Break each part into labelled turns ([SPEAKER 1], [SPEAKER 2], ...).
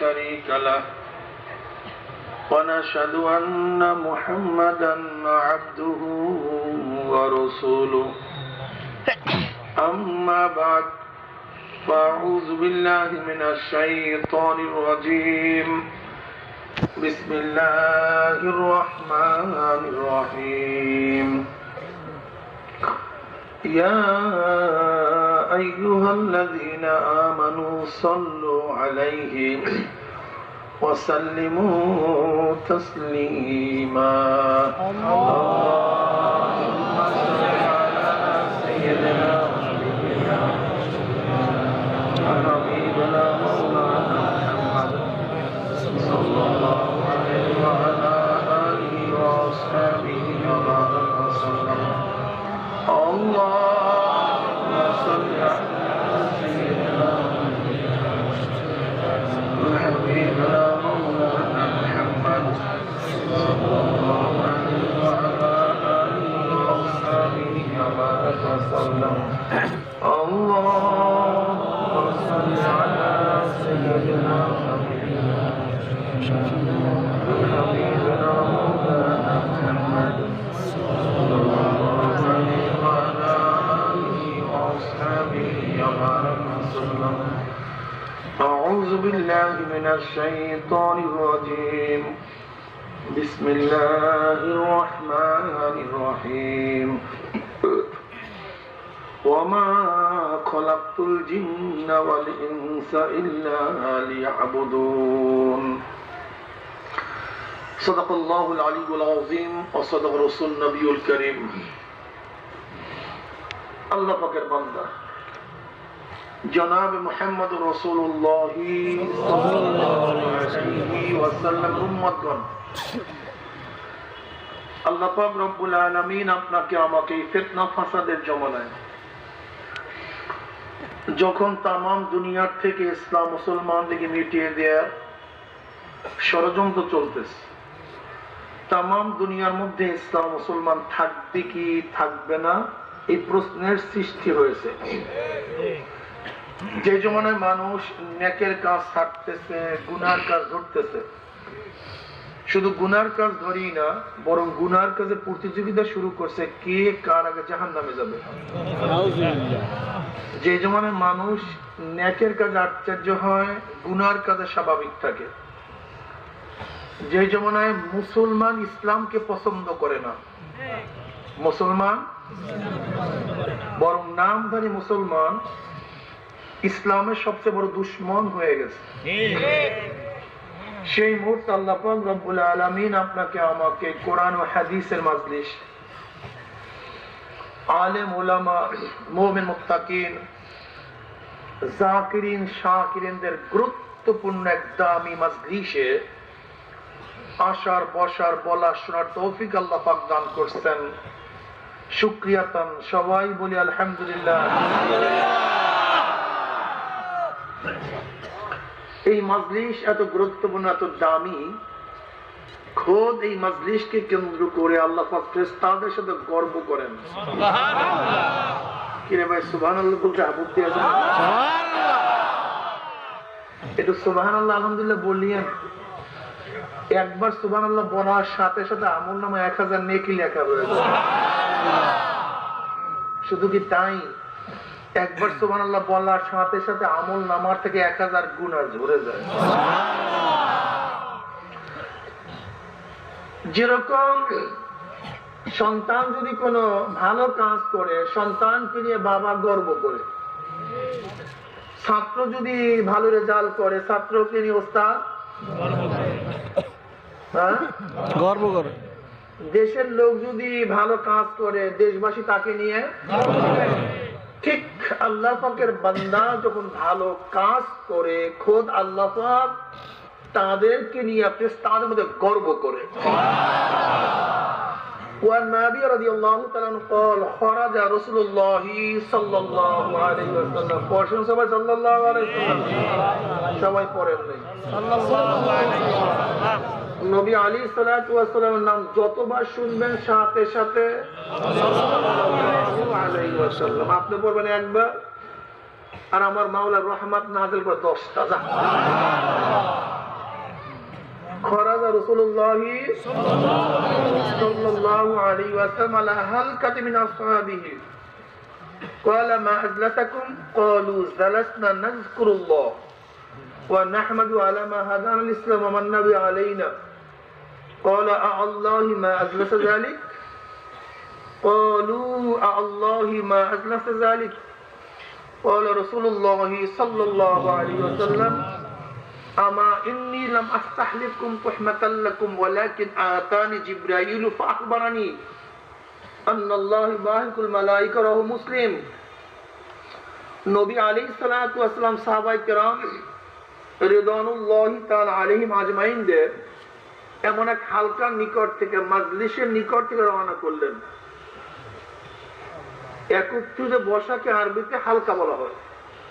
[SPEAKER 1] شريك له ونشهد أن محمدا عبده ورسوله أما بعد فأعوذ بالله من الشيطان الرجيم بسم الله الرحمن الرحيم يا أيها الذين آمنوا صلوا عليه وسلموا تسليما اللهم صل على سيدنا وحبيبنا مولانا محمد صلى الله عليه وعلى آله وأصحابه وبارك وسلم اللهم صل على سيدنا وحبيبنا مولانا محمد صلى الله عليه وعلى آله وأصحابه وبارك وسلم اللهم صل على سيدنا وحبيبنا مولانا محمد صلى الله عليه وعلى آله وأصحابه وبارك وسلم أعوذ بالله من الشيطان الرجيم بسم الله الرحمن الرحيم وما خلقت الجن والإنس إلا ليعبدون صدق الله العلي العظيم وصدق رسول النبي الكريم الله পাকের বান্দা জনাব মুহাম্মদ রাসূলুল্লাহ সাল্লাল্লাহু আলাইহি ওয়াসাল্লাম উম্মতগণ আল্লাহ পাক রব্বুল আলামিন আপনাকে আমাকে ফিতনা ফাসাদের জমানায় যখন তামাম দুনিয়ার থেকে ইসলাম মুসলমানদেরকে মিটিয়ে দেওয়ার ষড়যন্ত্র চলতেছে, তামাম দুনিয়ার মধ্যে ইসলাম মুসলমান থাকবে কি থাকবে না এই প্রশ্নের সৃষ্টি হয়েছে। যে জমানায় মানুষ নেকের কাজ ছাড়তেছে, গুনার কাজ ধরতেছে, শুধু গুনার কাজ ধরেই না বরং গুনার কাজে প্রতিযোগিতা শুরু করছে কে কার আগে জাহান্নামে যাবে। যে জমানায় মানুষ নেকের কাজে আশ্চর্য হয়, গুনার কাজে স্বাভাবিক থাকে, যে জমানায় মুসলমান ইসলামকে পছন্দ করে না, মুসলমান বরং নামধারী মুসলমান ইসলামের সবচেয়ে বড় দুশ্মন হয়ে গেছে, সেই মুহূর্তে আল্লাহ পাক রব্বুল আলামিন আপনাকে আমাকে কোরআন ও হাদিসের মাজলিস, আলেম ওলামা, মুমিন মুত্তাকিন, জাকিরিন শাকিরিনদের গুরুত্বপূর্ণ এক দামি মাজলিসে আসার বসার বলা শোনার তৌফিক আল্লাহ পাক দান করছেন। শুকরিয়াতান সবাই বলি আলহামদুলিল্লাহ। এই মাজলিস এত গুরুত্বপূর্ণ, এত দামি, খোদ এই মাজলিসকে কেন্দ্র করে আল্লাহ পাক ফেরেশতাদের সাথে গর্ব করেন। কিরে ভাই সুবহানাল্লাহ বলতে আপত্তি আছে? একটু সুবহানাল্লাহ আলহামদুলিল্লাহ বলিয়েন। একবার সুবহানাল্লাহ বলার সাথে সাথে আমলনামায় 1000 নেকি লেখা রয়েছে। শুধু কি তাই, একবার সুবহানাল্লাহ বলার সাথে সাথে আমল নামার থেকে 1000 গুনাহ ঝরে যায়। যেরকম সন্তান যদি কোনো ভালো কাজ করে সন্তানকে নিয়ে বাবা গর্ব করে, ছাত্র যদি ভালো রেজাল্ট করে ছাত্রকে নিয়ে ওস্তাদ গর্ব করে, দেশের লোক যদি ভালো কাজ করে দেশবাসী তাকে নিয়ে। ঠিক আল্লাহ পাকের বান্দা যখন ভালো কাজ করে খোদ আল্লাহ পাক তাদেরকে নিয়ে তাদের মধ্যে গর্ব করে। والنبي رضي الله تعالى عنه قال خرج رسول الله صلى الله عليه وسلم পড়ছেন সবাই সাল্লাল্লাহু আলাইহি ওয়াসাল্লাম? সবাই পড়েন নাই সাল্লাল্লাহু আলাইহি ওয়াসাল্লাম। নবী আলাইহিস সালাতু ওয়াস সালামের নাম যতবার শুনবেন সাথে সাথে সাল্লাল্লাহু আলাইহি ওয়াসাল্লাম আপনি পড়বেন একবার, আর আমার মাওলার রহমত নাযিল করে 10টা। রাসূলুল্লাহ সাল্লাল্লাহু আলাইহি ওয়াসাল্লাম আলা হালকাতি মিন আসহাবিহি قال ما أجلسكم قالوا جلسنا نذكر الله ونحمد على ما هدانا الإسلام ومن نبي علينا قال الله ما أجلس ذلك قالوا الله ما أجلس ذلك قال رسول الله صلى الله عليه وسلم أما إني لم أستحلفكم تحمة لكم ولكن آتاني جبرائيل فأخبرني أن الله باهق الملائكة رواه مسلم নবী আলাইহিস সালাতু ওয়াস সালাম সাহাবায়ে কেরাম রিদওয়ানুল্লাহি তাআলা আলাইহিম আজমাইনদের এমন এক হালকার নিকট থেকে মাজলিসের নিকট থেকে রওনা করলেন। একত্রিত বসাকে আরবিতে হালকা বলা হয়।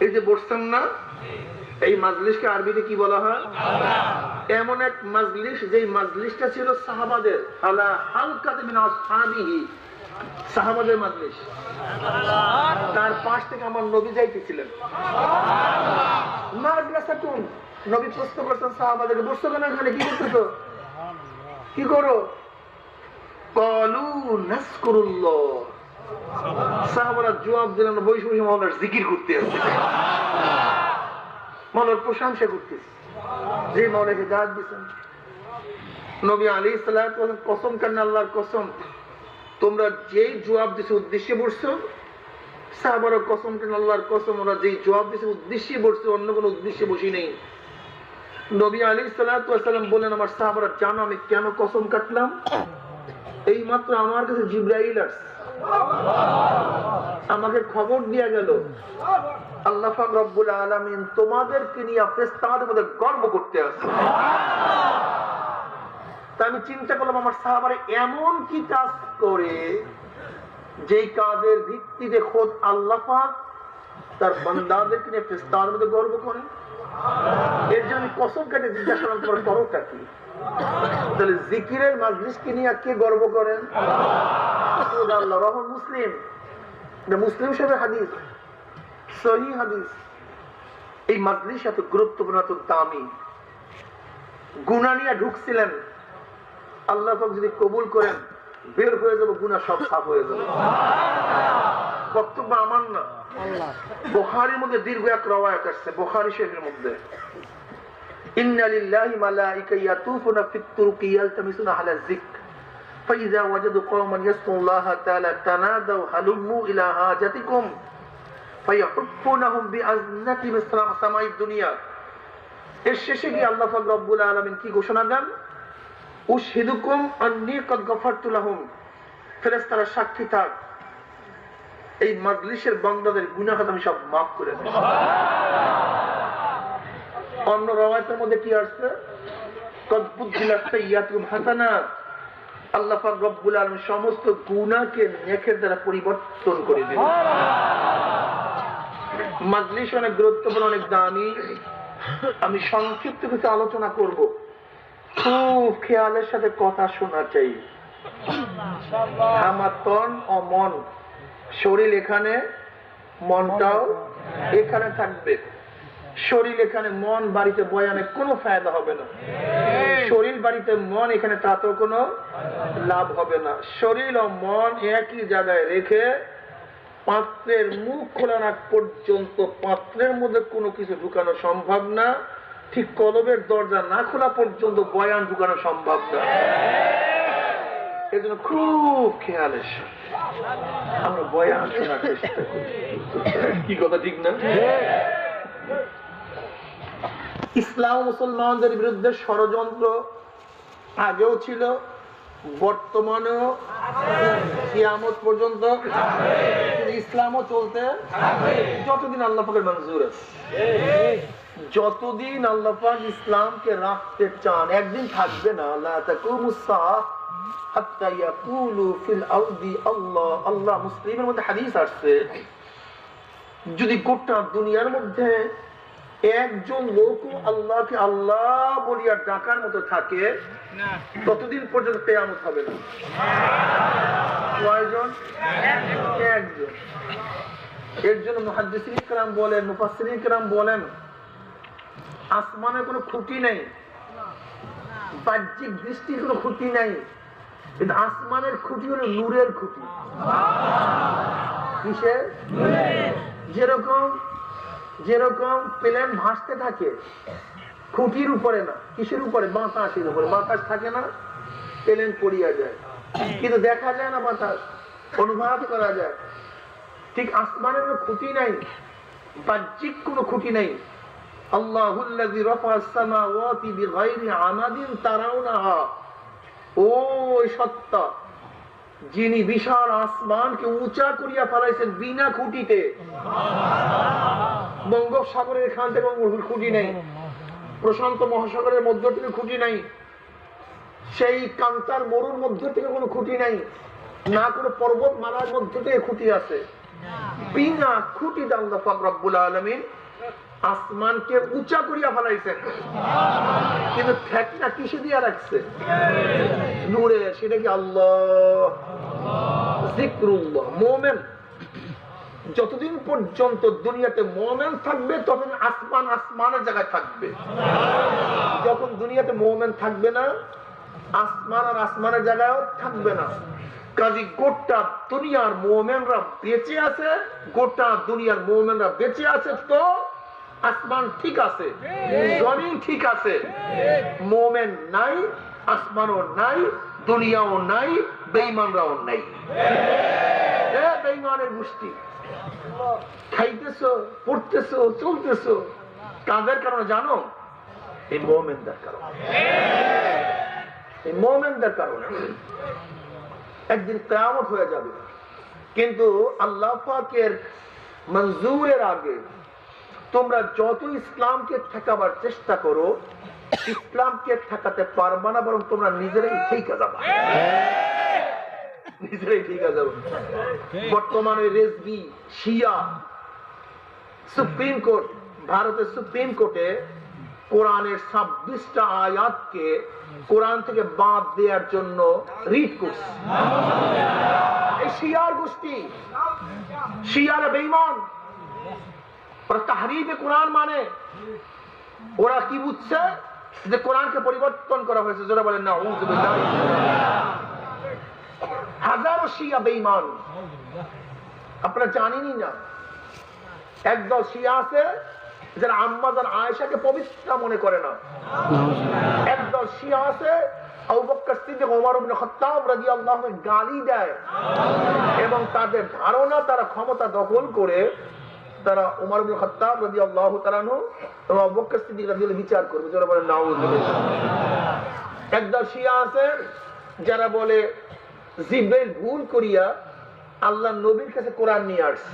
[SPEAKER 1] এই যে বসছেন না, এই মাজলিসকে আরবিতে কি বলা হয়? এমন এক মাজলিস, যেই মাজলিসটা ছিল সাহাবাদের, আলা হালকাতি মিন আসহাবিহি, সাহাবাদের মাজলিস। তার পাশ থেকে আমার নবী যাইতেছিলেন। মাজলাসাকুম, নবী প্রশ্ন করছেন সাহাবাদেরকে, বসছো কেন এখানে, কি করতেছো, কি করো? ক্বালু নাযকুরুল্লাহ, সাহাবারা জবাব দিলেন, বসে বসে মাওলার জিকির করতে আছে, মাওলার প্রশংসা করতেছে, যে মাওলাকে দাওয়াত দিয়েছেন। নবী আলাইহিস সালাতু ওয়াস সালাম কসম করেন, আল্লাহর কসম, তোমরা যেই জবাব দিছো উদ্দেশ্যে বসছো। সাহাবারা কসম করেন, আল্লাহর কসম, ওরা যেই জবাব দিছে উদ্দেশ্যে বসছে, অন্য কোনো উদ্দেশ্যে বসি নেই। নবী আলাইহিস সালাতু ওয়াস সালাম বলেন, আমার সাহাবারা জানো আমি কেন কসম কাটলাম? এই মাত্র আমার কাছে জিবরাইল আসছে, আমাকে খবর দিয়া গেল আল্লাহ পাক রব্বুল আলামিন তোমাদেরকে নিয়ে ফেরেশতাদের মধ্যে গর্ব করতে আছে। তাই আমি চিন্তা করলাম, আমার সাহাবারা এমন কি কাজ করে যেই কাজের ভিত্তিতে খোদ আল্লাহ পাক তার বান্দাদেরকে নিয়ে ফেরেশতাদের মধ্যে গর্ব করেন। এর জন্য কসম কেটে জিজ্ঞাসা করার করোটা কি? তাহলে জিকিরের মাজলিসকে নিয়ে কে গর্ব করেন? আল্লাহ। রহমান মুসলিম, মুসলিম সাহেবের হাদিস, সহিহ হাদিস। এই মাজলিস এত গুরুত্বপূর্ণ, এত দামি। গুনাহ নিয়ে ঢুকছিলেন, আল্লাহ পাক যদি কবুল করেন বের হয়ে যাবে, গুনাহ সব সাফ হয়ে যাবে। বক্তব্য আমার না, বুখারীর মধ্যে দীর্ঘ এক রওয়ায়াত আসছে, বুখারী শরীফের মধ্যে, ইন্না লিল্লাহি মালাইকা ইয়াতুফুনা ফিত তুরুকি ইয়ালতামিসুনা আলা যিকর ফাইযা ওয়াজাদু কওমান ইয়াসকুল্লাহা তাআলা তানাদাউ হালুম্মু ইলা হাজাতিকুম ফায়াহুফুনাহুম বিআজনাতি মিসলাম সামাইদ দুনিয়া। এর শেষে গিয়ে আল্লাহ পাক রব্বুল আলামিন কি ঘোষণা দেন? উশহিদুকুম আন্নী ক্বাদ গফারতু লাহুম, ফেরেশতারা সাক্ষী থাক, এই মাজলিসের বান্দাদের গুনাহ আমি সব মাফ করে দেব। অন্য রওয়ায়াতের মধ্যে কি আসছে? ক্বাদ বুদ্দিলাত সাইয়্যাতুহুম হাসানাত, আল্লাহ পাক রব্বুল আলামিন সমস্ত গুনাহকে নেকের দ্বারা পরিবর্তন করে দিবেন। মাজলিস অনেক গুরুত্বপূর্ণ, অনেক দামি। আমি সংক্ষিপ্ত কিছু আলোচনা করব, খুব খেয়ালের সাথে কথা শোনা চাই। আমার তন ও মন, শরীর এখানে, মনটাও এখানে থাকবে। শরীর এখানে, মন বাড়িতে বয়ানে কোনো ফায়দা হবে না। শরীর বাড়িতে, মন এখানে, তাতেও কোনো লাভ হবে না। শরীর ও মন একই জায়গায় রেখে পাত্রের মুখ খোলা না পর্যন্ত পাত্রের মধ্যে কোনো কিছু ঢুকানো সম্ভব না। ঠিক কলবের দরজা না খোলা পর্যন্ত বয়ান ঢুকানো সম্ভব না। এই জন্য খুব খেয়ালের সাথে আমরা বয়ান শোনার চেষ্টা করি। কি কথা ঠিক না? ইসলাম মুসলমানদের বিরুদ্ধে ষড়যন্ত্র আগেও ছিল, বর্তমানেও, কিয়ামত পর্যন্ত ইসলামও চলতে, যতদিন আল্লাহ পাকের মঞ্জুর আছে, যতদিন আল্লাহ পাক ইসলামকে রাখতে চান, একদিন থাকবে না। লা তাকুমুস সাআহ হাত্তা ইয়াকুলু ফিল আরদি আল্লাহ আল্লাহ। মুসলিমের মধ্যে হাদিস আসছে, যদি গোটা দুনিয়ার মধ্যে একজন লোক আল্লাহকে আল্লাহ বলিয়া ডাকার মতো থাকে, ততদিন পর্যন্ত কিয়ামত হবে না। কয়জন? একজন। এর জন্য মুহাদ্দিসিন কিরাম বলেন, মুফাসসিরিন কিরাম বলেন, আসমানে কোনো খুঁটি নেই, বাহ্যিক দৃষ্টির কোনো খুঁটি নাই, কিন্তু আসমানের খুঁটি হলো নূরের খুঁটি। কিসের? যেরকম যেরকম প্লেন ভাসতে থাকে খুঁটির উপরে না, কিসের উপরে? বাতাসের উপরে। বাতাস থাকে না, প্লেন পড়িয়া যায়, কিন্তু দেখা যায় না, বাতাস অনুভব করা যায়। ঠিক আসমানের খুঁটি নাই, বাহ্যিক কোনো খুঁটি নাই। আল্লাহুল্লাযী রাফা'আস সামাওয়াতি বিগাইরি আমাদিন তারাউনাহা, ওই সত্তা যিনি বিশাল আসমানকে উঁচা করিয়া ফেলাইছেন বিনা খুঁটিতে। বঙ্গোপসাগরের এখান থেকে খুঁটি নেই, প্রশান্ত মহাসাগরের মধ্য থেকে খুঁটি নাই, সেই কান্তার মরুর মধ্য থেকে কোনো খুঁটি নাই, না কোনো পর্বতমালার মধ্য থেকে খুঁটি আছে। বিনা খুঁটিতে আল্লাহ পাক রব্বুল আলামিন আসমানকে উঁচা করিয়া ফেলাইছেন, কিন্তু ঠেকনা কিসে দিয়া রাখছে? নূরে। সেটা কি? আল্লাহ, যিকরুল্লাহ। মুমিন যতদিন পর্যন্ত দুনিয়াতে মুমিন থাকবে ততদিন আসমান আসমানের জায়গায় থাকবে। যখন দুনিয়াতে মুমিন থাকবে না, আসমান আর আসমানের জায়গায়ও থাকবে না। কাজী গোটা দুনিয়ার মুমিনরা বেঁচে আছে, গোটা দুনিয়ার মুমিনরা বেঁচে আছে তো আসমান ঠিক আছে, জমিন ঠিক আছে। মুমিন নাই, আসমানও নাই, দুনিয়াও নাই, বেঈমানরাও নাই। বেঈমানের গোষ্ঠী খাইতেছো, পড়তেছো, চলতেছো, কাদের কারণে জানো? এই মুমিনদের কারণে। এই মুমিনদের কারণে একদিন কিয়ামত হয়ে যাবে, কিন্তু আল্লাহ পাকের মঞ্জুরের আগে তোমরা যত ইসলামকে ঠেকাবার চেষ্টা করো, ইসলামকে ঠেকাতে পারবা না, বরং তোমরা নিজেরাই ঠিক যাবা, নিজেরাই ঠিক যাবে। বর্তমানে রেজভি শিয়া সুপ্রিম কোর্ট, ভারতের সুপ্রিম কোর্টে কোরআনের 26টা আয়াতকে কোরআন থেকে বাদ দেওয়ার জন্য রিট করছে। এই শিয়ার গোষ্ঠী, শিয়ারা বেঈমান, ওরা তাহরিফে কোরআন মানে। ওরা কি বুঝছে? যে কোরআনকে পরিবর্তন করা হয়েছে। যারা বলেন নাউযুবিল্লাহ। হাজারো শিয়া বেঈমান, আপনারা জানেনই না। একদল শিয়া আছে যারা আম্মা জান আয়েশাকে পবিত্র মনে করে না। একদল শিয়া আছে আবু বকর সিদ্দিক, ওমর ইবনে খাত্তাব রাদিয়াল্লাহু আনহু গালি দেয়, এবং তাদের ধারণা তারা ক্ষমতা দখল করে তারা ওমর ইবনে খাত্তাব রাদিয়াল্লাহু তাআলা আনহু এবং আবু বকর সিদ্দিক রাদিয়াল্লাহু বিচার করবে। যারা বলেন নাউযুবিল্লাহ। একদল শিয়া আছে যারা বলে জিবরাইল ভুল করিয়া আল্লাহ নবীর কাছে কোরআন নিয়ে আসছে,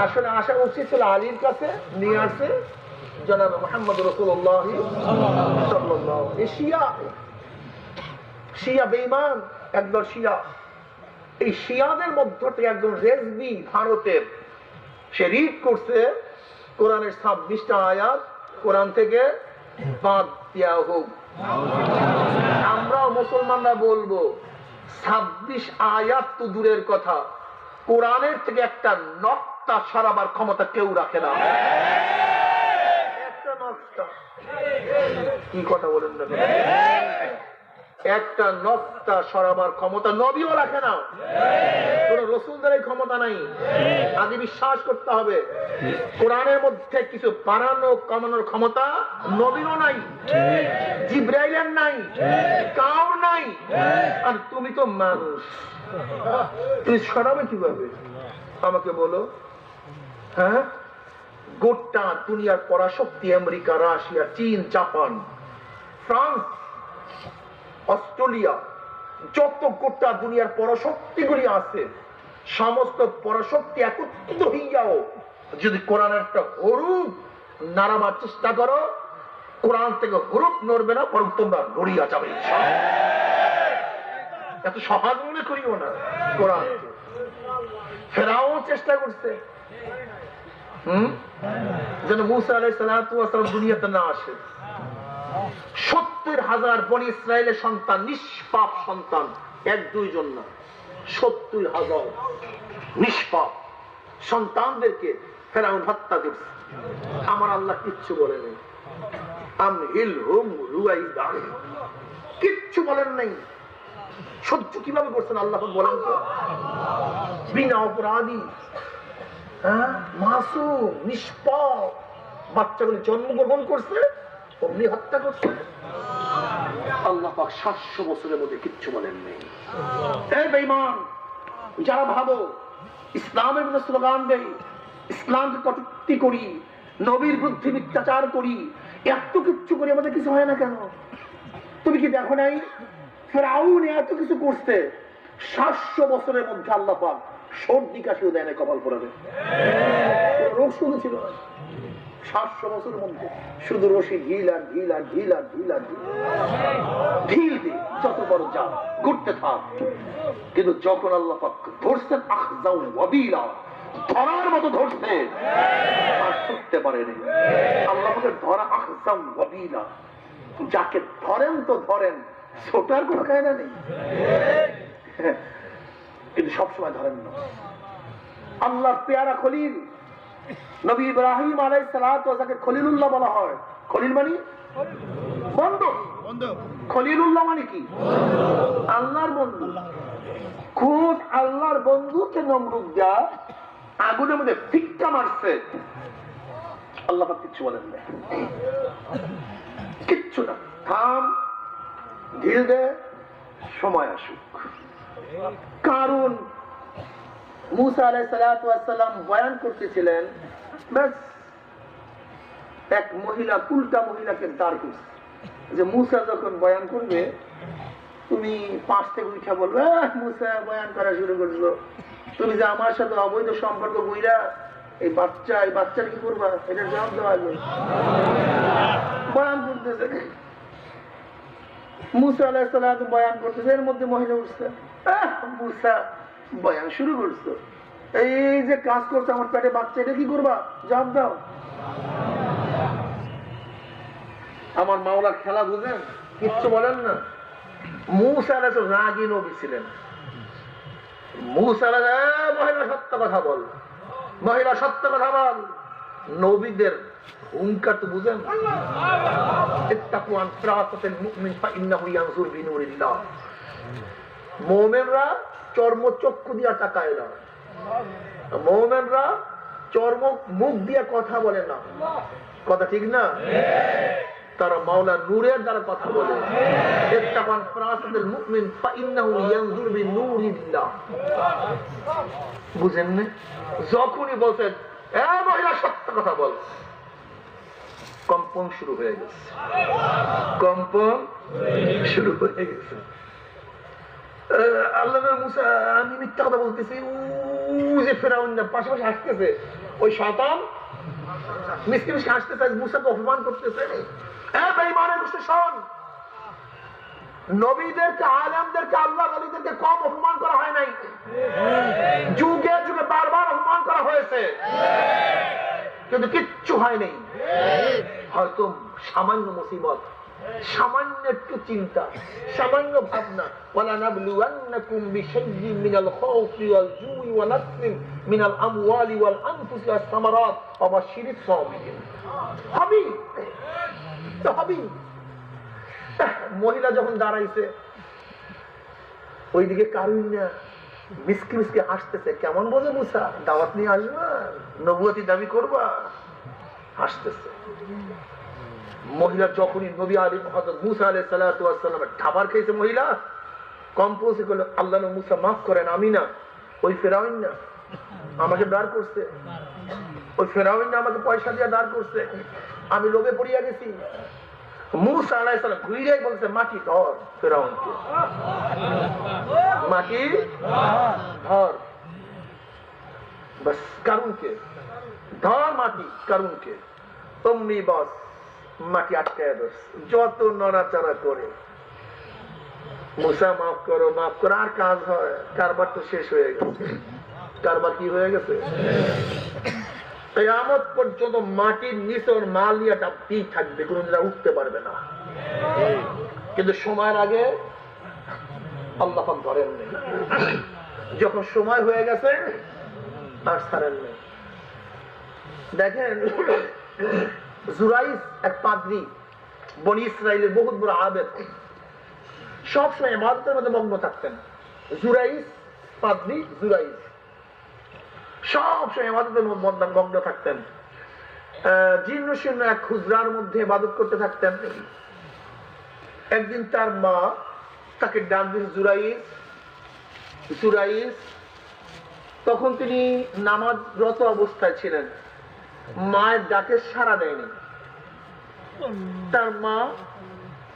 [SPEAKER 1] আসলে আসা উচিত ছিল আলীর কাছে, নিয়ে আসছে জনাব মুহাম্মদ রাসূলুল্লাহ সাল্লাল্লাহু আলাইহি। শিয়া বেঈমান একদল শিয়া। এই শিয়াদের মধ্য থেকে একজন রেজভি ভারতের, সে রিড করছে কোরআনের 26টা আয়াত কোরআন থেকে বাদ দেওয়া হোক। আমরা মুসলমানরা বলবো 26 আয়াত তো দূরের কথা, কোরআনের থেকে একটা নকতা সরাবার ক্ষমতা কেউ রাখে না। একটা নকতা, কি কথা বলেন না, একটা নকতা সরাবার ক্ষমতা নবীও রাখে না, কোন রাসূলদের এই ক্ষমতা নাই। আগে বিশ্বাস করতে হবে কোরআনের মধ্যে কিছু বাড়ানো কমানোর ক্ষমতা নবীরও নাই, জিবরাইলের নাই, কার নাই। আর তুমি তো মানুষ, তুমি সরাবে কিভাবে আমাকে বলো? হ্যাঁ, গোটা দুনিয়ার পরাশক্তি আমেরিকা, রাশিয়া, চীন, জাপান, ফ্রান্স, অস্ট্রেলিয়া, যত গোটা দুনিয়ার পরাশক্তিগুলি আছে, সমস্ত পরাশক্তি একত্রিত হইয়াও যদি কোরআনের একটা হরুফ নাড়াবার চেষ্টা করো, কোরআন থেকে হরুফ নড়বে না, বরং তোমরা নড়িয়া যাবে। এত সহজ মনে করিও না কোরআন। ফেরাও চেষ্টা করছে যেন মূসা আলাইহিস সালাম দুনিয়াতে না আসে। 70,000 বনি ইসরায়েলের সন্তান, নিষ্পাপ সন্তান, 1-2 জন না, 70,000 নিষ্পাপ সন্তানদেরকে ফেরাউন হত্যা করছে। আমার আল্লাহ কিচ্ছু বলে নেই। আমহিলহুম রুয়াইদা, কিচ্ছু বলেন নাই। সহ্য কিভাবে করছেন আল্লাহ বলেন তো? বিনা অপরাধী, মাসুম, নিষ্পাপ বাচ্চাগুলি জন্মগ্রহণ করছে, অমনি হত্যা করছে। আল্লাহ পাক 700 বছরের মধ্যে কিচ্ছু বলেন নেই। এই বেঈমান যারা ভাবো ইসলামের বিরুদ্ধে স্লোগান দেই, ইসলামকে কটূক্তি করি, নবীর বিরুদ্ধে মিথ্যাচার করি, এত কিচ্ছু করি, আমাদের কিছু হয় না কেন? তুমি কি দেখো নাই ফিরআউন এত কিছু করছে, 700 বছরের মধ্যে আল্লাহ পাক সর্দি কাশিও দেয় না কপাল পড়াবে, রোগ শুরু ছিল না। 700 বছরের মধ্যে শুধু রশি ঢিল আর ঢিল আর ঢিল আর ঢিল আর ঢিল, ঢিল দিয়ে যত বড় যা ঘুরতে থাক। কিন্তু যখন আল্লাহ পাক ধরছেন আখযাউ ওয়াবিলা, ধরার মতো ধরছে, আর ছুটতে পারেনি। আল্লাহ পাকের ধরা আখযাউ ওয়াবিলা, যাকে ধরেন তো ধরেন, ছোটার কোনো কায়দা নেই, কিন্তু সবসময় ধরেন না। আল্লাহর পেয়ারা খলিল নবী ইব্রাহিম আলাইহিস সালাতু ওয়া সালামকে খলিলুল্লাহ বলা হয়। খলিল মানে বন্ধু, খলিলুল্লাহ মানে কি? আল্লাহর বন্ধু। খুব আল্লাহর বন্ধুকে নমরুদ যা আগুনের মধ্যে ফিক্কা মারছে, আল্লাহ পাক কিচ্ছু বলেন না, কিচ্ছু না। থাম, ঢিল দে, সময় আসুক। কারণ মুসা আলাইহিস সালাতু ওয়াস সালাম বয়ান করতেছিলেন, ব্যাস এক মহিলা উল্টা মহিলাকে দাঁড় করছে যে মুসা যখন বয়ান করবে তুমি পাশ থেকে উঠা বলবে, মুসা বয়ান করা শুরু করছো, তুমি যে আমার সাথে অবৈধ সম্পর্ক বইরা এই বাচ্চার কি করবা, এটার জবাব দেওয়া হবে। বয়ান করতেছে, মুসা আলাইহিস সালাম বয়ান করতেছে, এর মধ্যে মহিলা উঠছে, মুসা বয়ান শুরু করছো, এই যে কাজ করছে আমার পেটে বাচ্চা, এটা কি করবা, জবাব দাও। আমার মাওলার খেলা বুঝেন, কিচ্ছু বলেন না। মুসা আলাইহিস সালাম রাগী নবী ছিলেন। মুসা আলাইহিস মহিলা সত্য কথা বল, মহিলা সত্য কথা বল। নবীদের হুঙ্কার তো বুঝেন, ইত্তাকু আন ফিরাসাতিল মুমিন ফাইন্নাহু ইয়ানজুরু বিনুরিল্লাহ। মুমিনরা চর্মচক্ষু দিয়া তাকায় না, মুমিনরা চর্ম মুখ দিয়া কথা বলে না, কথা ঠিক না? তারা মাওলার নূরের দ্বারা কথা বলে। ইত্তাকু আন ফিরাসাতিল মুমিন ফাইন্নাহু ইয়ানজুরু বিনুরিল্লাহ। বুঝেন না? যখনই বলছেন এ মহিলা সত্য কথা বল, কম্পন শুরু হয়ে গেছে, কম্পন শুরু হয়ে গেছে। আল্লাহ মুসা, আমি মিথ্যা কথা বলতেছি, যে ফেরাউন পাশাপাশি হাসতেছে, ওই শয়তান মিষ্টি মিষ্টি হাসতেছে, মুসাকে অপমান করতেছে। বেঈমানের গোষ্ঠী শোন, নবীদেরকে, আলেমদেরকে, আল্লাহর ওলিদেরকে কম অপমান করা হয় নাই, যুগে যুগে বারবার অপমান করা হয়েছে, কিন্তু কিচ্ছু হয় নাই। হয়তো সামান্য মুসিবত, সামান্য একটু চিন্তা, সামান্য ভাবনা, ওয়ালা নাবলুয়ান্নাকুম বিশাইইন মিনাল খাউফি ওয়াল জুই ওয়া নাকসিন মিনাল আমওয়ালি ওয়াল আনফুসি ওয়াস সামারাত ওয়া বাশশিরিস সাবিরিন। হবি। মহিলা যখন দাঁড়াইছে, ওইদিকে কারুই না, মিসকি মিসকি হাসতেছে। কেমন বোঝে মুসা, দাওয়াত নিয়ে আসবা, নবুয়তি দাবি করবা, হাসতেছে। মহিলা যখনই নবী হযরত মুসা আলাইহিস সালাতু ওয়াস সালামের খাবার খেয়েছে, মহিলা কম্পোজ করলো, আল্লাহ মুসা মাফ করেন, আমি না, ওই ফেরাউন না আমাকে দাঁড় করছে, ওই ফেরাউন না আমাকে পয়সা দিয়ে দাঁড় করছে, আমি লোভে পড়িয়া গেছি। মুসা আলাইহিস সালাম ঘুরে বলছে, মাটি ধর ফেরাউনকে, মাটি ধর, বাস কারুনকে ধর, মাটি কারুনকে, অমনি বাস মাটি আটকায় ধরছে। যত নড়াচড়া করে, মুসা মাফ করো মাফ করো, আর কাজ হয়, কারবার তো শেষ হয়ে গেছে। কারবার কি হয়ে গেছে? কিয়ামত পর্যন্ত মাটির নিচে ওর মাল নিয়ে ডাবতেই থাকবে, কোনদিন উঠতে পারবে না। কিন্তু সময়ের আগে আল্লাহ পাক ধরেন নেই, যখন সময় হয়ে গেছে আর ছাড়েন নেই। দেখেন জুরাইস এক পাদ্রী, বনি ইসরাইলের বহুত বড় আবেদ, সবসময় ইবাদতের মধ্যে মগ্ন থাকতেন। জুরাইস পাদ্রী জুরাইস সবসময় ইবাদতের মধ্যে মগ্ন থাকতেন। জীর্ণ শীর্ণ এক হুজরার মধ্যে ইবাদত করতে থাকতেন। একদিন তার মা তাকে ডাক দিল, জুরাইস জুরাইস। তখন তিনি নামাজরত অবস্থায় ছিলেন, মায়ের ডাকে সাড়া দেয়নি। তার মা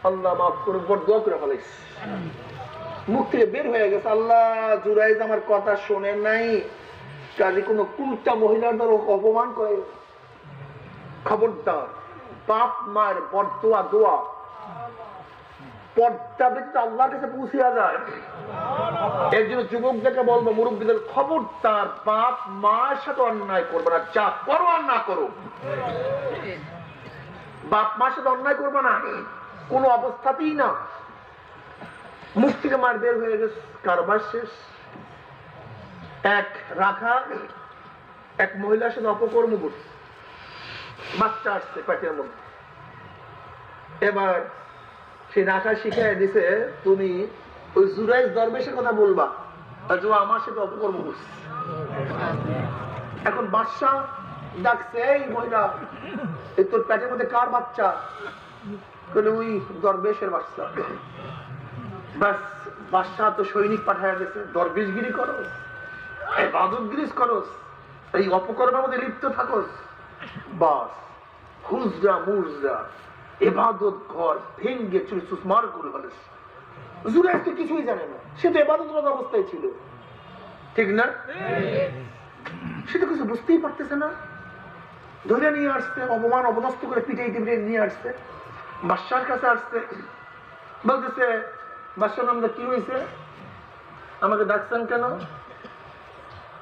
[SPEAKER 1] আল্লাহ মাফ করে বড় দোয়া করে ফেলেছে, মুখ থেকে বের হয়ে গেছে, আল্লাহ জুরাইজ আমার কথা শোনে নাই, কাজে কোনো কুলটা মহিলার দ্বারা অপমান করে, খবরদার। বাপ মায়ের বড় দোয়া পর্দা ব্যতীত আল্লাহর কাছে পৌঁছে যায়। এর জন্য যুবকদেরকে বলবো, মুরব্বীদের, খবরদার বাপ মায়ের সাথে অন্যায় করবে না, যা করো আর না করো, বাপ মার সাথে অন্যায় করবে না কোন অবস্থাতেই না। মুখ থেকে মার বের হয়ে গেছে, কারবার শেষ। এক রাখা এক মহিলার সাথে অপকর্ম করছে, বাচ্চা আসছে পেটের মধ্যে। এবার সে রাখা শিখাই দিছে, তুমি ওই জুরাইজ দরবেশের কথা বলবা যে আমার সাথে অপকর্ম করছে। এখন বাদশা ডাকছে, এই মহিলা তোর পেটের মধ্যে কার বাচ্চা? ওই দরবেশের বাচ্চা। বাস বাদশা তো সৈনিক পাঠায় গেছে, দরবেশগিরি করস, ইবাদতগিরি করস, এই অপকর্মের মধ্যে লিপ্ত থাকস, বাস হুজরা মুজরা ইবাদত ঘর ভেঙ্গে চুরি সুসমার করে ফেলেস। জুরাইজ তো কিছুই জানে না, সে তো ইবাদতরত অবস্থায় ছিল, ঠিক না? সে তো কিছু বুঝতেই পারতেছে না। ধরে নিয়ে আসছে, অপমান অপদস্থ করে পিটাইতে পিটাই নিয়ে আসছে, বাদশার কাছে আসছে, বলতেছে বাদশাহ নামটা কি হয়েছে, আমাকে ডাকছেন কেন,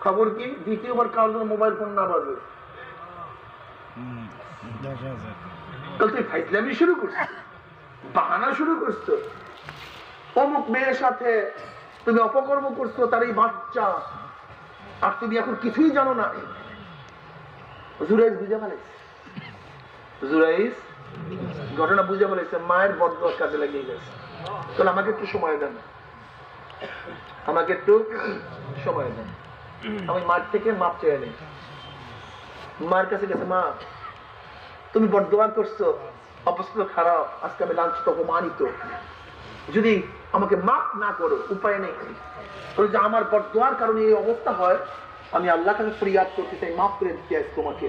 [SPEAKER 1] খবর কি? দ্বিতীয়বার কারোর জন্য মোবাইল ফোন না বাজে, তুই ফাইজলামি শুরু করছো, বাহানা শুরু করছো, অমুক মেয়ের সাথে তুমি অপকর্ম করছো, তার এই বাচ্চা, আর তুমি এখন কিছুই জানো না। জুরাইজ বুঝে ফেলেছে, জুরাইজ ঘটনা বুঝে ফেলেছে, মায়ের বদদোয়া কাজে লাগিয়ে গেছে। তাহলে আমাকে একটু সময় দেন, আমাকে একটু সময় দেন, আমি মার থেকে মাপ চেয়ে নেই। মার কাছে গেছে, মা তুমি বদদোয়া করছো, অবস্থা খারাপ, আজকে আমি লাঞ্ছিত অপমানিত, যদি আমাকে মাফ না করো উপায় নেই, যে আমার বদদোয়ার কারণে এই অবস্থা হয়, আমি আল্লাহর কাছে ফরিয়াদ করতে চাই, মাফ করে দিতে চাই তোমাকে,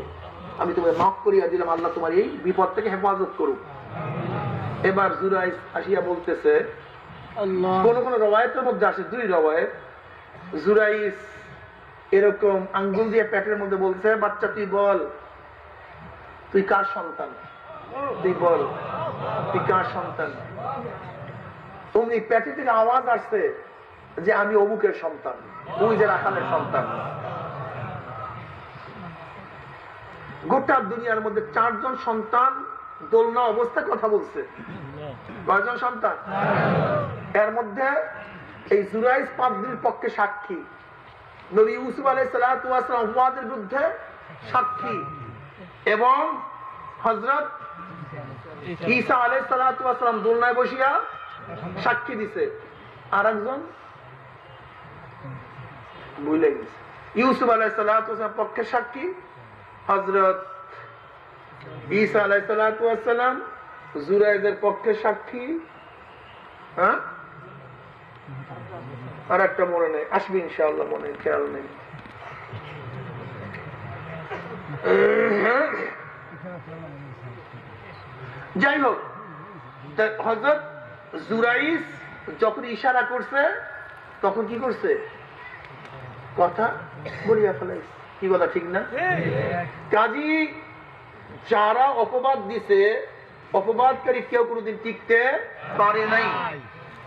[SPEAKER 1] আমি তোমাকে মাফ করিয়া দিলাম, আল্লাহ তোমার এই বিপদ থেকে হেফাজত করুক। এবার জুরাইজ আসিয়া বলতেছে, কোন কোন রওয়ায়াতের মধ্যে আসে, দুই রওয়ায়াত, জুরাইজ এরকম আঙ্গুল দিয়ে পেটের মধ্যে বলছে, বাচ্চা তুই বল তুই কার সন্তান, তুই বল তুই কার সন্তান। অমনি পেটে থেকে আওয়াজ আসছে যে আমি অমুকের সন্তান, ওই যে রাখালের সন্তান। গোটা দুনিয়ার মধ্যে 4 জন সন্তান দোলনা অবস্থায় কথা বলছে। কয়জন সন্তান? এর মধ্যে এই জুরাইজ পাদ্রীর পক্ষে সাক্ষী, নবী ইউসুফ আলাইহিস সালাতু ওয়াস সালাম অপবাদের বিরুদ্ধে সাক্ষী, এবং হযরত ঈসা আলাইহিস সালাতু ওয়াস সালাম দোলনায় বসিয়া সাক্ষী দিছে। আর একজন ভুলে গেছে, ইউসুফ আলাইহিস সালাতু ওয়াস সালাম পক্ষে সাক্ষী, হযরত ঈসা আলাইহিস সালাতু ওয়াস সালাম জুরাইজের পক্ষে সাক্ষী। হ্যাঁ, আর একটা মনে নেই, আসবে ইনশাআল্লাহ, মনে খেয়াল নেই। যাই হোক, হযরত জুরাইজ যখন ইশারা করছে তখন কি করছে, কথা বলিয়া ফেলাইছে। কি কথা ঠিক না? কাজী যারা অপবাদ দিছে, অপবাদকারী কেউ কোনোদিন টিকতে পারে নাই,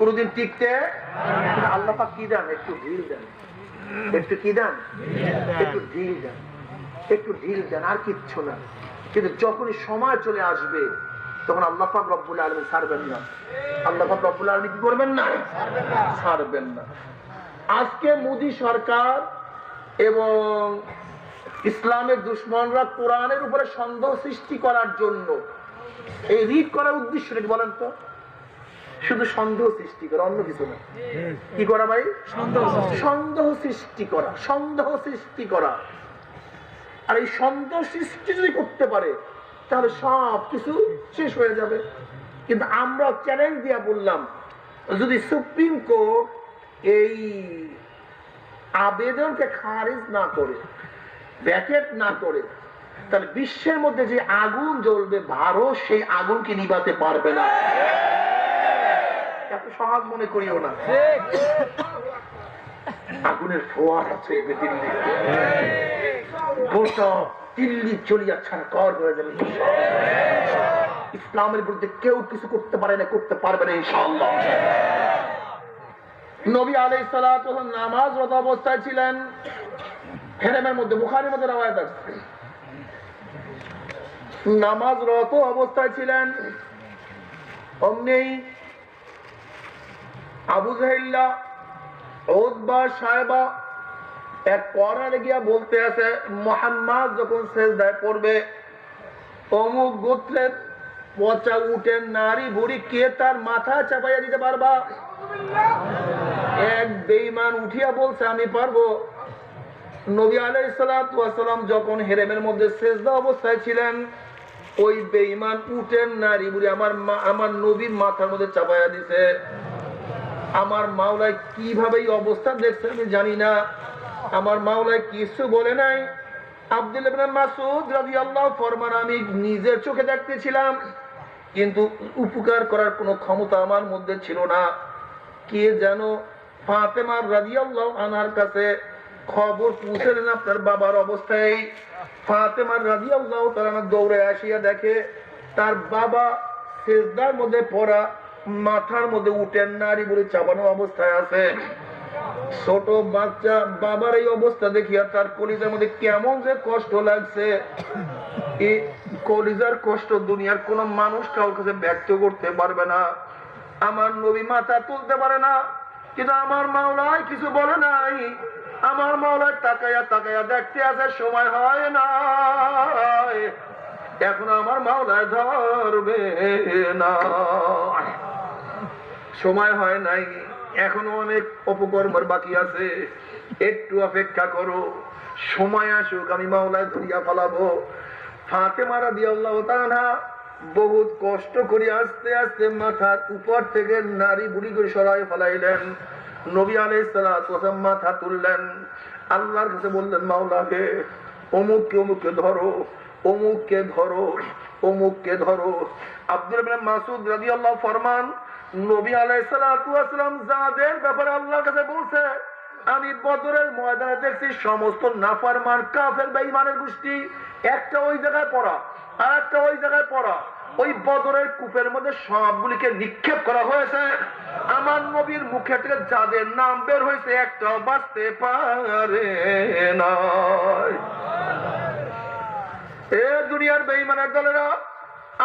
[SPEAKER 1] কোনোদিন টিকতে। আল্লাহ পাক কি দেন, একটু ঢিল দেন, একটু কি দেন, একটু ঢিল দেন, একটু ঢিল দেন, আর কিচ্ছু না। কিন্তু যখনই সময় চলে আসবে তখন আল্লাহ পাক রব্বুল আলামিন ছাড়বেন না, আল্লাহ পাক রব্বুল আলামিন কি করবেন না, ছাড়বেন না। আজকে মোদী সরকার এবং ইসলামের দুশমনরা কোরআনের উপরে সন্দেহ সৃষ্টি করার জন্য এই রিড করার উদ্দেশ্যটা কি বলেন তো? শুধু সন্দেহ সৃষ্টি করা, অন্য কিছু না। কি করা ভাই? সন্দেহ সৃষ্টি করা, সন্দেহ সৃষ্টি করা। আর এই সন্দেহ সৃষ্টি যদি করতে পারে তাহলে সব কিছু শেষ হয়ে যাবে। কিন্তু আমরা চ্যালেঞ্জ দিয়া বললাম, যদি সুপ্রিম কোর্ট এই আবেদনকে খারিজ না করে, ব্যাকেট না করে, তাহলে বিশ্বের মধ্যে যে আগুন জ্বলবে ভারত সেই আগুনকে নিভাতে পারবে না। এত সহজ মনে করিও না। আগুনের ফোয়ারা চলবে দিল্লি, গোটা দিল্লি চলিয়া ছাড়কার হয়ে যাবে। ইসলামের বিরুদ্ধে কেউ কিছু করতে পারে না, করতে পারবে না ইনশাআল্লাহ। নবী আলাইহিস সালাতু ওয়াস সালাম নামাজরত অবস্থায় ছিলেন, হেরেমের মধ্যে, বুখারীর মধ্যে রওয়ায়াত আছে, নামাজরত অবস্থায় ছিলেন। অমনি আবু জাহেল্লা, উতবা, সায়বা এক কর্নারে গিয়া বলতে আছে, মুহাম্মদ যখন সিজদায় পড়বে অমুক গোত্রের পচা উটের নারী বুড়ি কে তার মাথা চাপাইয়া দিতে পারবা? এক বেঈমান উঠিয়া বলছে আমি পারবো। নবী আলাইহিস সালাতু ওয়াস সালাম যখন হেরেমের মধ্যে সিজদা অবস্থায় ছিলেন, ওই বেঈমান উটের নারী বুড়ি আমার নবীর মাথার মধ্যে চাপাইয়া দিছে। আমার মাওলায় কিভাবে এই অবস্থা দেখছে আমি জানি না, আমার মাওলায় কিছু বলে নাই। আব্দুল্লাহ ইবনে মাসউদ রাদিয়াল্লাহু ফরমান, আমি নিজের চোখে দেখতেছিলাম কিন্তু উপকার করার কোনো ক্ষমতা আমার মধ্যে ছিল না। কে যেন ফাতেমা রাদিয়াল্লাহু আনহার কাছে খবর পৌঁছে দেন আপনার বাবার অবস্থায়। ফাতেমা রাদিয়াল্লাহু তাআলা দৌড়ে আসিয়া দেখে তার বাবা সিজদার মধ্যে পড়া, মাথার মধ্যে উটের নারী বুড়ি চাপানো অবস্থায় আছে। ছোট বাচ্চা বাবার এই অবস্থা দেখিয়া তার কলিজার মধ্যে কেমন যে কষ্ট লাগছে। এই কলিজার কষ্ট দুনিয়ার কোন মানুষ কারোর কাছে ব্যক্ত করতে পারবে না। আমার নবী মাথা তুলতে পারে না, কিন্তু আমার মাওলায় কিছু বলে নাই। আমার মাওলায় তাকাইয়া তাকাইয়া দেখতে আছে, সময় হয় না, এখন আমার মাওলায় ধরবে না, সময় হয় নাই, এখনো অনেক অপকর্মের বাকি আছে, একটু অপেক্ষা করো, সময় আসুক, আমি মাওলায় ধরিয়া ফেলাবো। ফাতেমা রাদিয়াল্লাহু তাআলা বহুত কষ্ট করে আস্তে আস্তে মাথার উপর থেকে নারী বুড়ি করে সরাই ফেলাইলেন। নবী আলাইহিস সালাতু ওয়াস সালাম মাথা তুললেন, আল্লাহর কাছে বললেন, মাওলা হে, অমুককে অমুককে ধরো, অমুককে ধরো, অমুককে ধরো। আব্দুল্লাহ ইবনে মাসউদ রাদিয়াল্লাহু ফরমান, নবী আলাইহিস সালাতু ওয়াস সালাম যাদের ব্যাপারে আল্লাহর কাছে বলছে, আমি বদরের ময়দানে দেখছি সমস্ত নাফরমান কাফের বেঈমানের গোষ্ঠী একটা ওই জায়গায় পড়া আর একটা ওই জায়গায় পড়া, ওই বদরের কূপের মধ্যে সবগুলিকে নিক্ষেপ করা হয়েছে। আমার নবীর মুখে থেকে যাদের নাম বের হয়েছে একটাও বাঁচতে পারে না। এ দুনিয়ার বেঈমানের দলেরা,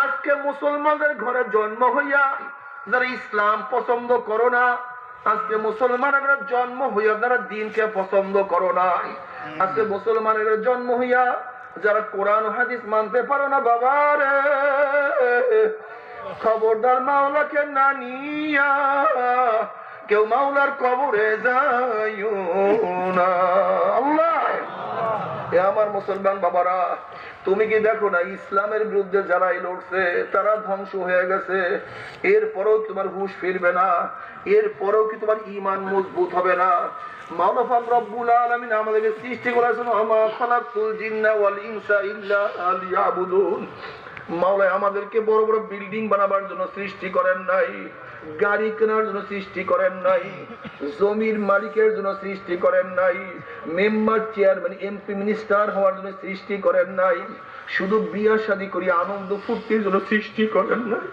[SPEAKER 1] আজকে মুসলমানদের ঘরে জন্ম হইয়া যারা ইসলাম পছন্দ করো না, আজকে মুসলমানেরা জন্ম হইয়া যারা দিনকে পছন্দ করো না, আজকে মুসলমানের জন্ম হইয়া যারা কোরআন হাদিস মানতে পারো না, বাবা রে, খবরদার মাওলাকে না নিয়া কেউ মাওলার কবরে যাইও না। আল্লাহ, এ আমার মুসলমান বাবারা, তুমি কি দেখো না ইসলামের বিরুদ্ধে যারাই লড়ছে তারা ধ্বংস হয়ে গেছে, এরপরেও তোমার হুঁশ ফিরবে না, এরপরেও কি তোমার ঈমান মজবুত হবে না? মাওলা পাক রব্বুল আলামিন আমাদেরকে সৃষ্টি করেছেন, ওমা খালাকতুল জিন্না ওয়াল ইনসা ইল্লা লিয়াবুদুন। মাওলা আমাদেরকে বড় বড় বিল্ডিং বানাবার জন্য সৃষ্টি করেন নাই, গাড়ি কেনার জন্য সৃষ্টি করেন নাই, জমির মালিকের জন্য সৃষ্টি করেন নাই, মেম্বার, চেয়ারম্যান, এমপি, মিনিস্টার হওয়ার জন্য সৃষ্টি করেন নাই, শুধু বিয়া শাদী করি আনন্দ ফুর্তির জন্য সৃষ্টি করেন নাই।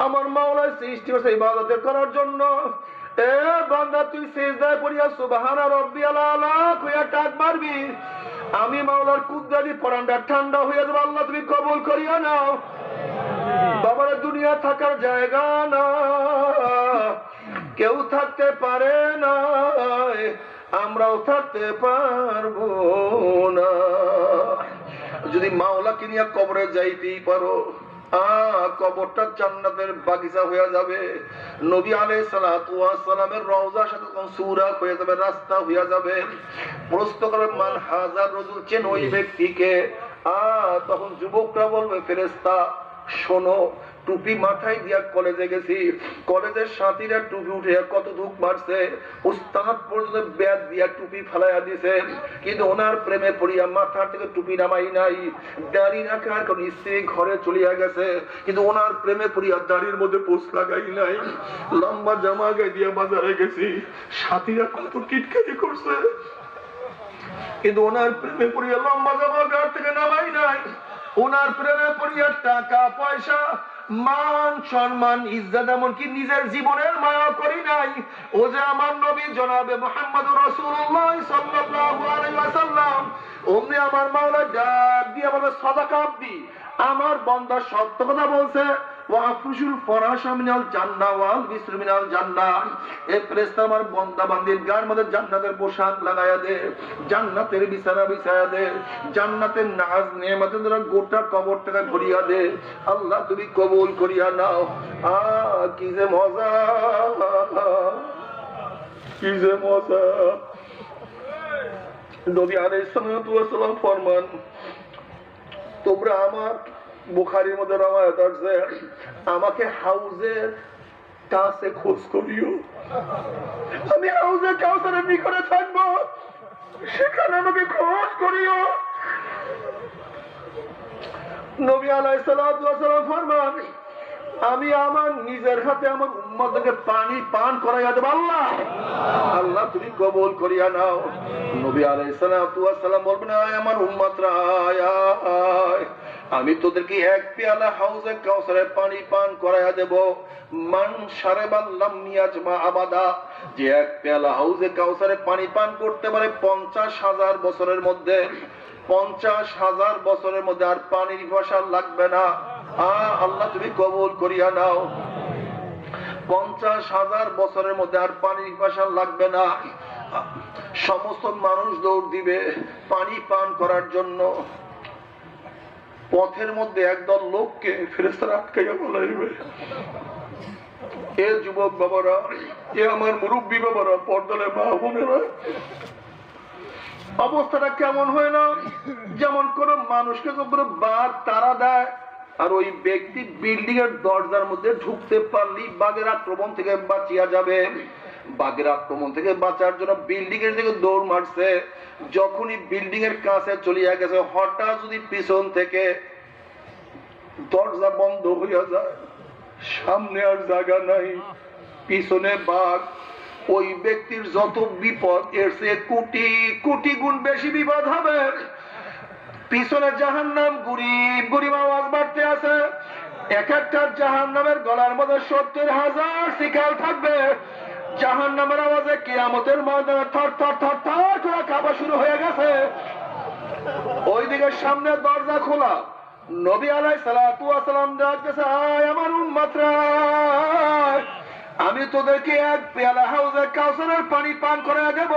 [SPEAKER 1] আমার মাওলা সৃষ্টি করেছে ইবাদত করার জন্য। এ বান্দা, তুই সিজদায় পড়িয়া সুবহানা রাব্বিয়াল আলা কইয়া ডাক মারবি, আমি মাওলার কুদরতি পরানটা ঠান্ডা হইয়া যাবে। আল্লাহ তুমি কবুল করিয়া নাও। বাবার দুনিয়া থাকার জায়গা না, কেউ থাকতে পারে না, আমরাও থাকতে পারবো না। যদি মাওলাকে নিয়ে কবরে যাইতেই পারো, কবরটা জান্নাতের বাগিচা হয়ে যাবে। নবী আলাইহিস সালাতু ওয়াস সালামের রওজার সাথে তখন সুরাক হয়ে যাবে, রাস্তা হয়ে যাবে। প্রশ্ন করবে মান হাজার রাজুল, চেন ওই ব্যক্তিকে? তখন যুবকরা বলবে ফেরেশতা শোনো, টুপি মাথায় দিয়া কলেজে গেছি, কলেজের সাথীরা টুপি উঠে কত ধুক মারছে, উস্তাদ পর্যন্ত ব্যাট দিয়া টুপি ফেলাইয়া দিছে, কিন্তু ওনার প্রেমে পড়িয়া মাথার থেকে টুপি নামাই নাই। দাড়ি রাখার কোন স্ত্রী ঘরে চলিয়া গেছে, কিন্তু ওনার প্রেমে পড়িয়া দাড়ির মধ্যে পোস্ট লাগাই নাই। লম্বা জামা গায়ে দিয়া বাজারে গেছি, সাথীরা কত কিটকাটি করছে, কিন্তু ওনার প্রেমে পড়িয়া লম্বা জামা গায়ে থেকে নামাই নাই। ওনার প্রেমে পড়িয়া টাকা পয়সা মান সম্মান ইজ্জত এমনকি নিজের জীবনের মায়া করি নাই। ও যে আমার নবী জনাবে মুহাম্মদুর রাসূলুল্লাহ সাল্লাল্লাহু আলাইহি ওয়াসাল্লাম, ওমনি আমার মাওলা ডাক দিয়ে বলে সাদাকা আব্দি, আমার বান্দা সত্য কথা বলছে। ওয়াফুশুল ফরাশা মিনাল জান্নাহ ওয়াল বিসর মিনাল জান্নাহ, এই ফেরেশতা আমার বান্দা বান্দির গায়ের মধ্যে জান্নাতের পোশাক লাগায়া দে, জান্নাতের বিছানা বিছায়া দে, জান্নাতের নাজ নেয়ামতের দ্বারা গোটা কবরটাকে ভরিয়া দে। আল্লাহ তুমি কবুল করিয়া নাও। কি যে মজা, কি যে মজা। নবী আলাইহিস সালাতু ওয়াস সালাম ফরমান, তোমরা আমার বুখারীর মধ্যে রওয়ায়াত আছে, আমাকে হাউজের কাছে খোঁজ করিও, আমি হাউজের কাউসারের নিকটে থাকবো, সেখানে আমাকে খোঁজ করিও। নবী আলাইহিস সালাতু ওয়াস সালাম ফরমান, আমি আমার নিজের হাতে আমার উম্মতকে পানি পান করাইয়া দেব। আল্লাহ আল্লাহ তুমি কবুল করিয়া নাও। নবী আলাইহিস সালাতু ওয়াস সালাম বলবেন, আয় আমার উম্মতরা আয়, আমি তোদেরকে এক পেয়ালা হাউজে কাউসারের পানি পান করাইয়া দেব। মান শারাবাল লাম ইয়াজমা আবাদা, যে এক পেয়ালা হাউজে কাউসারের পানি পান করতে পারে 50,000 বছরের মধ্যে, 50,000 বছরের মধ্যে আর পানির পিপাসা লাগবে না। আল্লাহ তুমি কবুল করিয়া নাও। 50,000 বছরের মধ্যে আর পানির পিপাসা লাগবে না। সমস্ত মানুষ দৌড় দিবে পানি পান করার জন্য। পথের মধ্যে একদল লোককে ফেরেশতারা আটকাইয়া বলাইবে, এ যুবক বাবারা, এ আমার মুরব্বী বাবারা, পর্দালে মা বোনেরা, অবস্থাটা কেমন হয় না? যেমন কোন মানুষকে কোনো বার তারা দেয়, আর ওই ব্যক্তি বিল্ডিং এর দরজার মধ্যে ঢুকতে পারলি বাঘের আক্রমণ থেকে বাঁচিয়া যাবে। বাঘের আক্রমণ থেকে বাঁচার জন্য বিল্ডিং এর দিকে দৌড় মারছে, যখনই বিল্ডিং এর কাছে চলিয়া গেছে, হঠাৎ যদি পিছন থেকে দরজা বন্ধ হইয়া যায়, সামনে আর জায়গা নাই, পিছনে বাঘ, ওই ব্যক্তির যত বিপদ এর চেয়ে কোটি কোটি গুণ বেশি বিপদ হবে। পিছনে জাহান্নাম গুরিব গুরিব আওয়াজ বাড়তে আছে, এক একটা জাহান্নামের গলার মধ্যে 70,000 শিকাল থাকবে। জাহান্নামের আওয়াজে কিয়ামতের ময়দানে থর থর থর থর করে কাঁপা শুরু হয়ে গেছে। ওইদিকে সামনে দরজা খোলা, নবী আলাইহিস সালাতু ওয়াস সালাম ডাকতেছে, আয় আমার উম্মতরা, আমি তোদেরকে এক পেয়ালা হাউজে কাউসারের পানি পান করাইয়া দেব।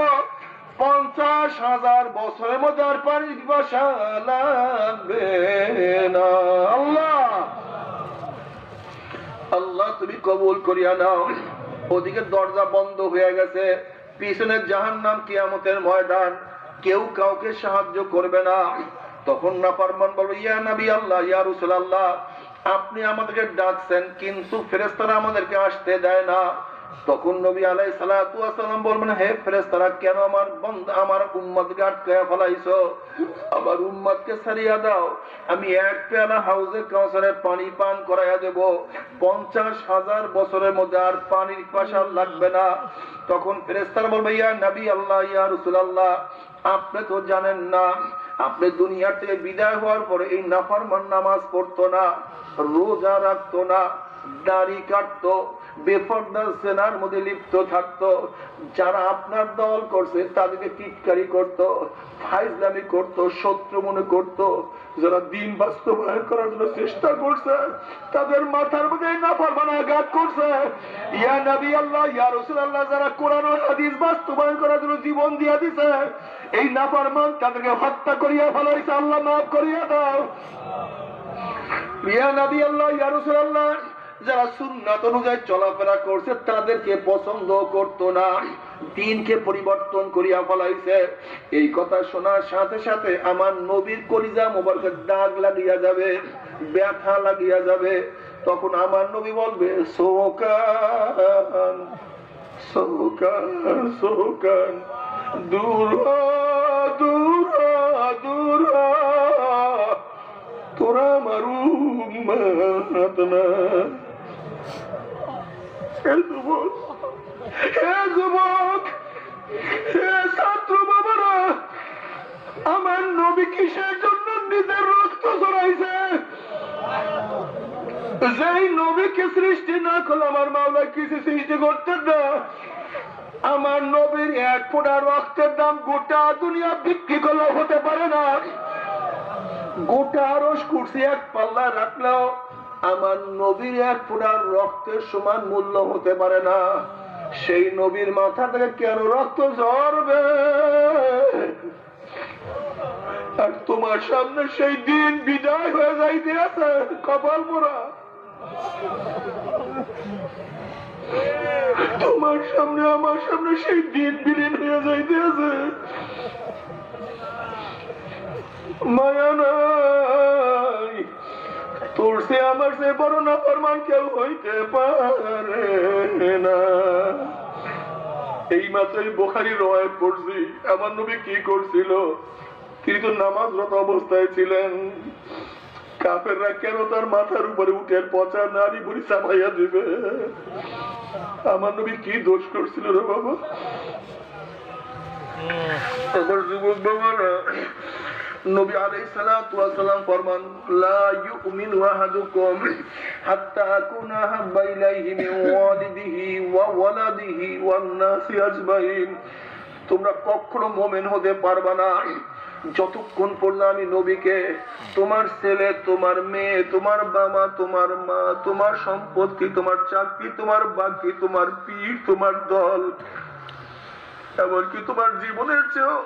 [SPEAKER 1] 50,000 বছরের মধ্যে আর পানির পিপাসা লাগবে না। আল্লাহ আল্লাহ তুমি কবুল করিয়া নাও। ওদিকে দরজা বন্ধ হয়ে গেছে, পিছনে জাহান্নাম, কিয়ামতের ময়দান, কেউ কাউকে সাহায্য করবে না। তখন নাফরমান বলবে, ইয়া নবী আল্লাহ, ইয়া রাসূলুল্লাহ, আপনি আমাদেরকে ডাকছেন কিন্তু ফেরেশতারা আমাদেরকে আসতে দেয় না। তখন নবী আলাইহিস সালাতু ওয়াস সালাম বলবেন, হে ফেরেশতারা, কেন আমার বান্দা আমার উম্মতকে আটকায়া ফেলাইছো? আমার উম্মতকে ছাড়িয়া দাও, আমি এক পেয়ালা হাউজে কাউসারের পানি পান করাইয়া দেব। 50,000 বছরের মধ্যে আর পানির পিপাসা লাগবে না। তখন ফেরেশতারা বলবে, ইয়া নবী আল্লাহ, ইয়া রাসূলুল্লাহ, আপনি তো জানেন না, আপনি দুনিয়া থেকে বিদায় হওয়ার পরে এই নাফরমান নামাজ পড়তো না, রোজা রাখতো না, দাড়ি কাটতো,
[SPEAKER 2] বেপরদা জেনার মধ্যে লিপ্ত থাকতো, যারা আপনার দল করছে তাদেরকে টিটকারি করত, ফাইজলামি করত, শত্রু মনে করত, যারা দিন বাস্তবায়ন করার জন্য চেষ্টা করছে তাদের মাথার মধ্যে নাফরমানি আঘাত করছে। ইয়া নবী আল্লাহ, ইয়া রাসূলুল্লাহ, যারা কোরআন ও হাদিস বাস্তবায়ন করার জন্য জীবন দিয়ে দিছে, এই নাফরমান তাদেরকে হত্যা করিয়া ফেলাইছে, আল্লাহ মাফ করিয়া দাও। ইয়া নবী আল্লাহ, ইয়া রাসূলুল্লাহ, যারা সুন্নাত অনুযায়ী চলাফেরা করছে তাদেরকে পছন্দ করতো না, দ্বীনকে পরিবর্তন করিয়া ফেলাইছে। এই কথা শোনার সাথে সাথে আমার নবীর কলিজা মোবারকের দাগ লাগিয়া যাবে, ব্যথা লাগিয়া যাবে। তখন আমার নবী বলবে, সোকান সোকান সোকান, দূর হ, দূর হ, দূর হ, তোরা আমার উম্মত না। হে যুবক, হে যুবক, হে ছাত্র বাবারা, আমার নবী কিসের জন্য নিজের রক্ত ঝরাইছে? যেই নবীকে সৃষ্টি না করলে আমার মাওলা কিছু সৃষ্টি করতেন না। আমার নবীর এক ফোঁটা রক্তের দাম গোটা দুনিয়া বিক্রি করলেও হতে পারে না। গোটা আরশ কুরসি এক পাল্লা রাখলেও আমার নবীর এক ফোঁটা রক্তের সমান মূল্য হতে পারে না। সেই নবীর মাথা থেকে কেন রক্ত ঝরবে? আর তোমার সামনে সেই দিন বিদায় হয়ে যাইতে আছে, কপাল পোড়া। তোমার সামনে আমার সামনে সেই দিন বিলীন হয়ে যাইতে আছে। মায়া নাই, তোর সে আমার সে বড় নাফরমান কেউ হইতে পারে না। এই মাত্রই বুখারী রওয়ায়াত পড়ছি, আমার নবী কি করছিল? তিনি তো নামাজরত অবস্থায় ছিলেন। কাফেররা কেন তার মাথার উপরে উঠে পচা নারী বুড়ি চাপাইয়া দিবে? আমার নবী কি দোষ করছিল রে বাবা? আমার যুবক বাবারা, নবী আলাইহিস সালাতু ওয়াস সালাম ফরমান, লা ইউমিনু আহাদুকুম হাত্তা আকুনা হাব্বা ইলাইহি মিন ওয়ালিদিহি ওয়া ওয়ালাদিহি ওয়ান নাসি আজমাইন। তোমরা কখনো মুমিন হতে পারবে না যতক্ষণ পর্যন্ত আমি নবীকে তোমার ছেলে, তোমার মেয়ে, তোমার বাবা, তোমার মা, তোমার সম্পত্তি, তোমার চাকরি, তোমার বাকি, তোমার পীর, তোমার দল, এমনকি তোমার জীবনের চেয়েও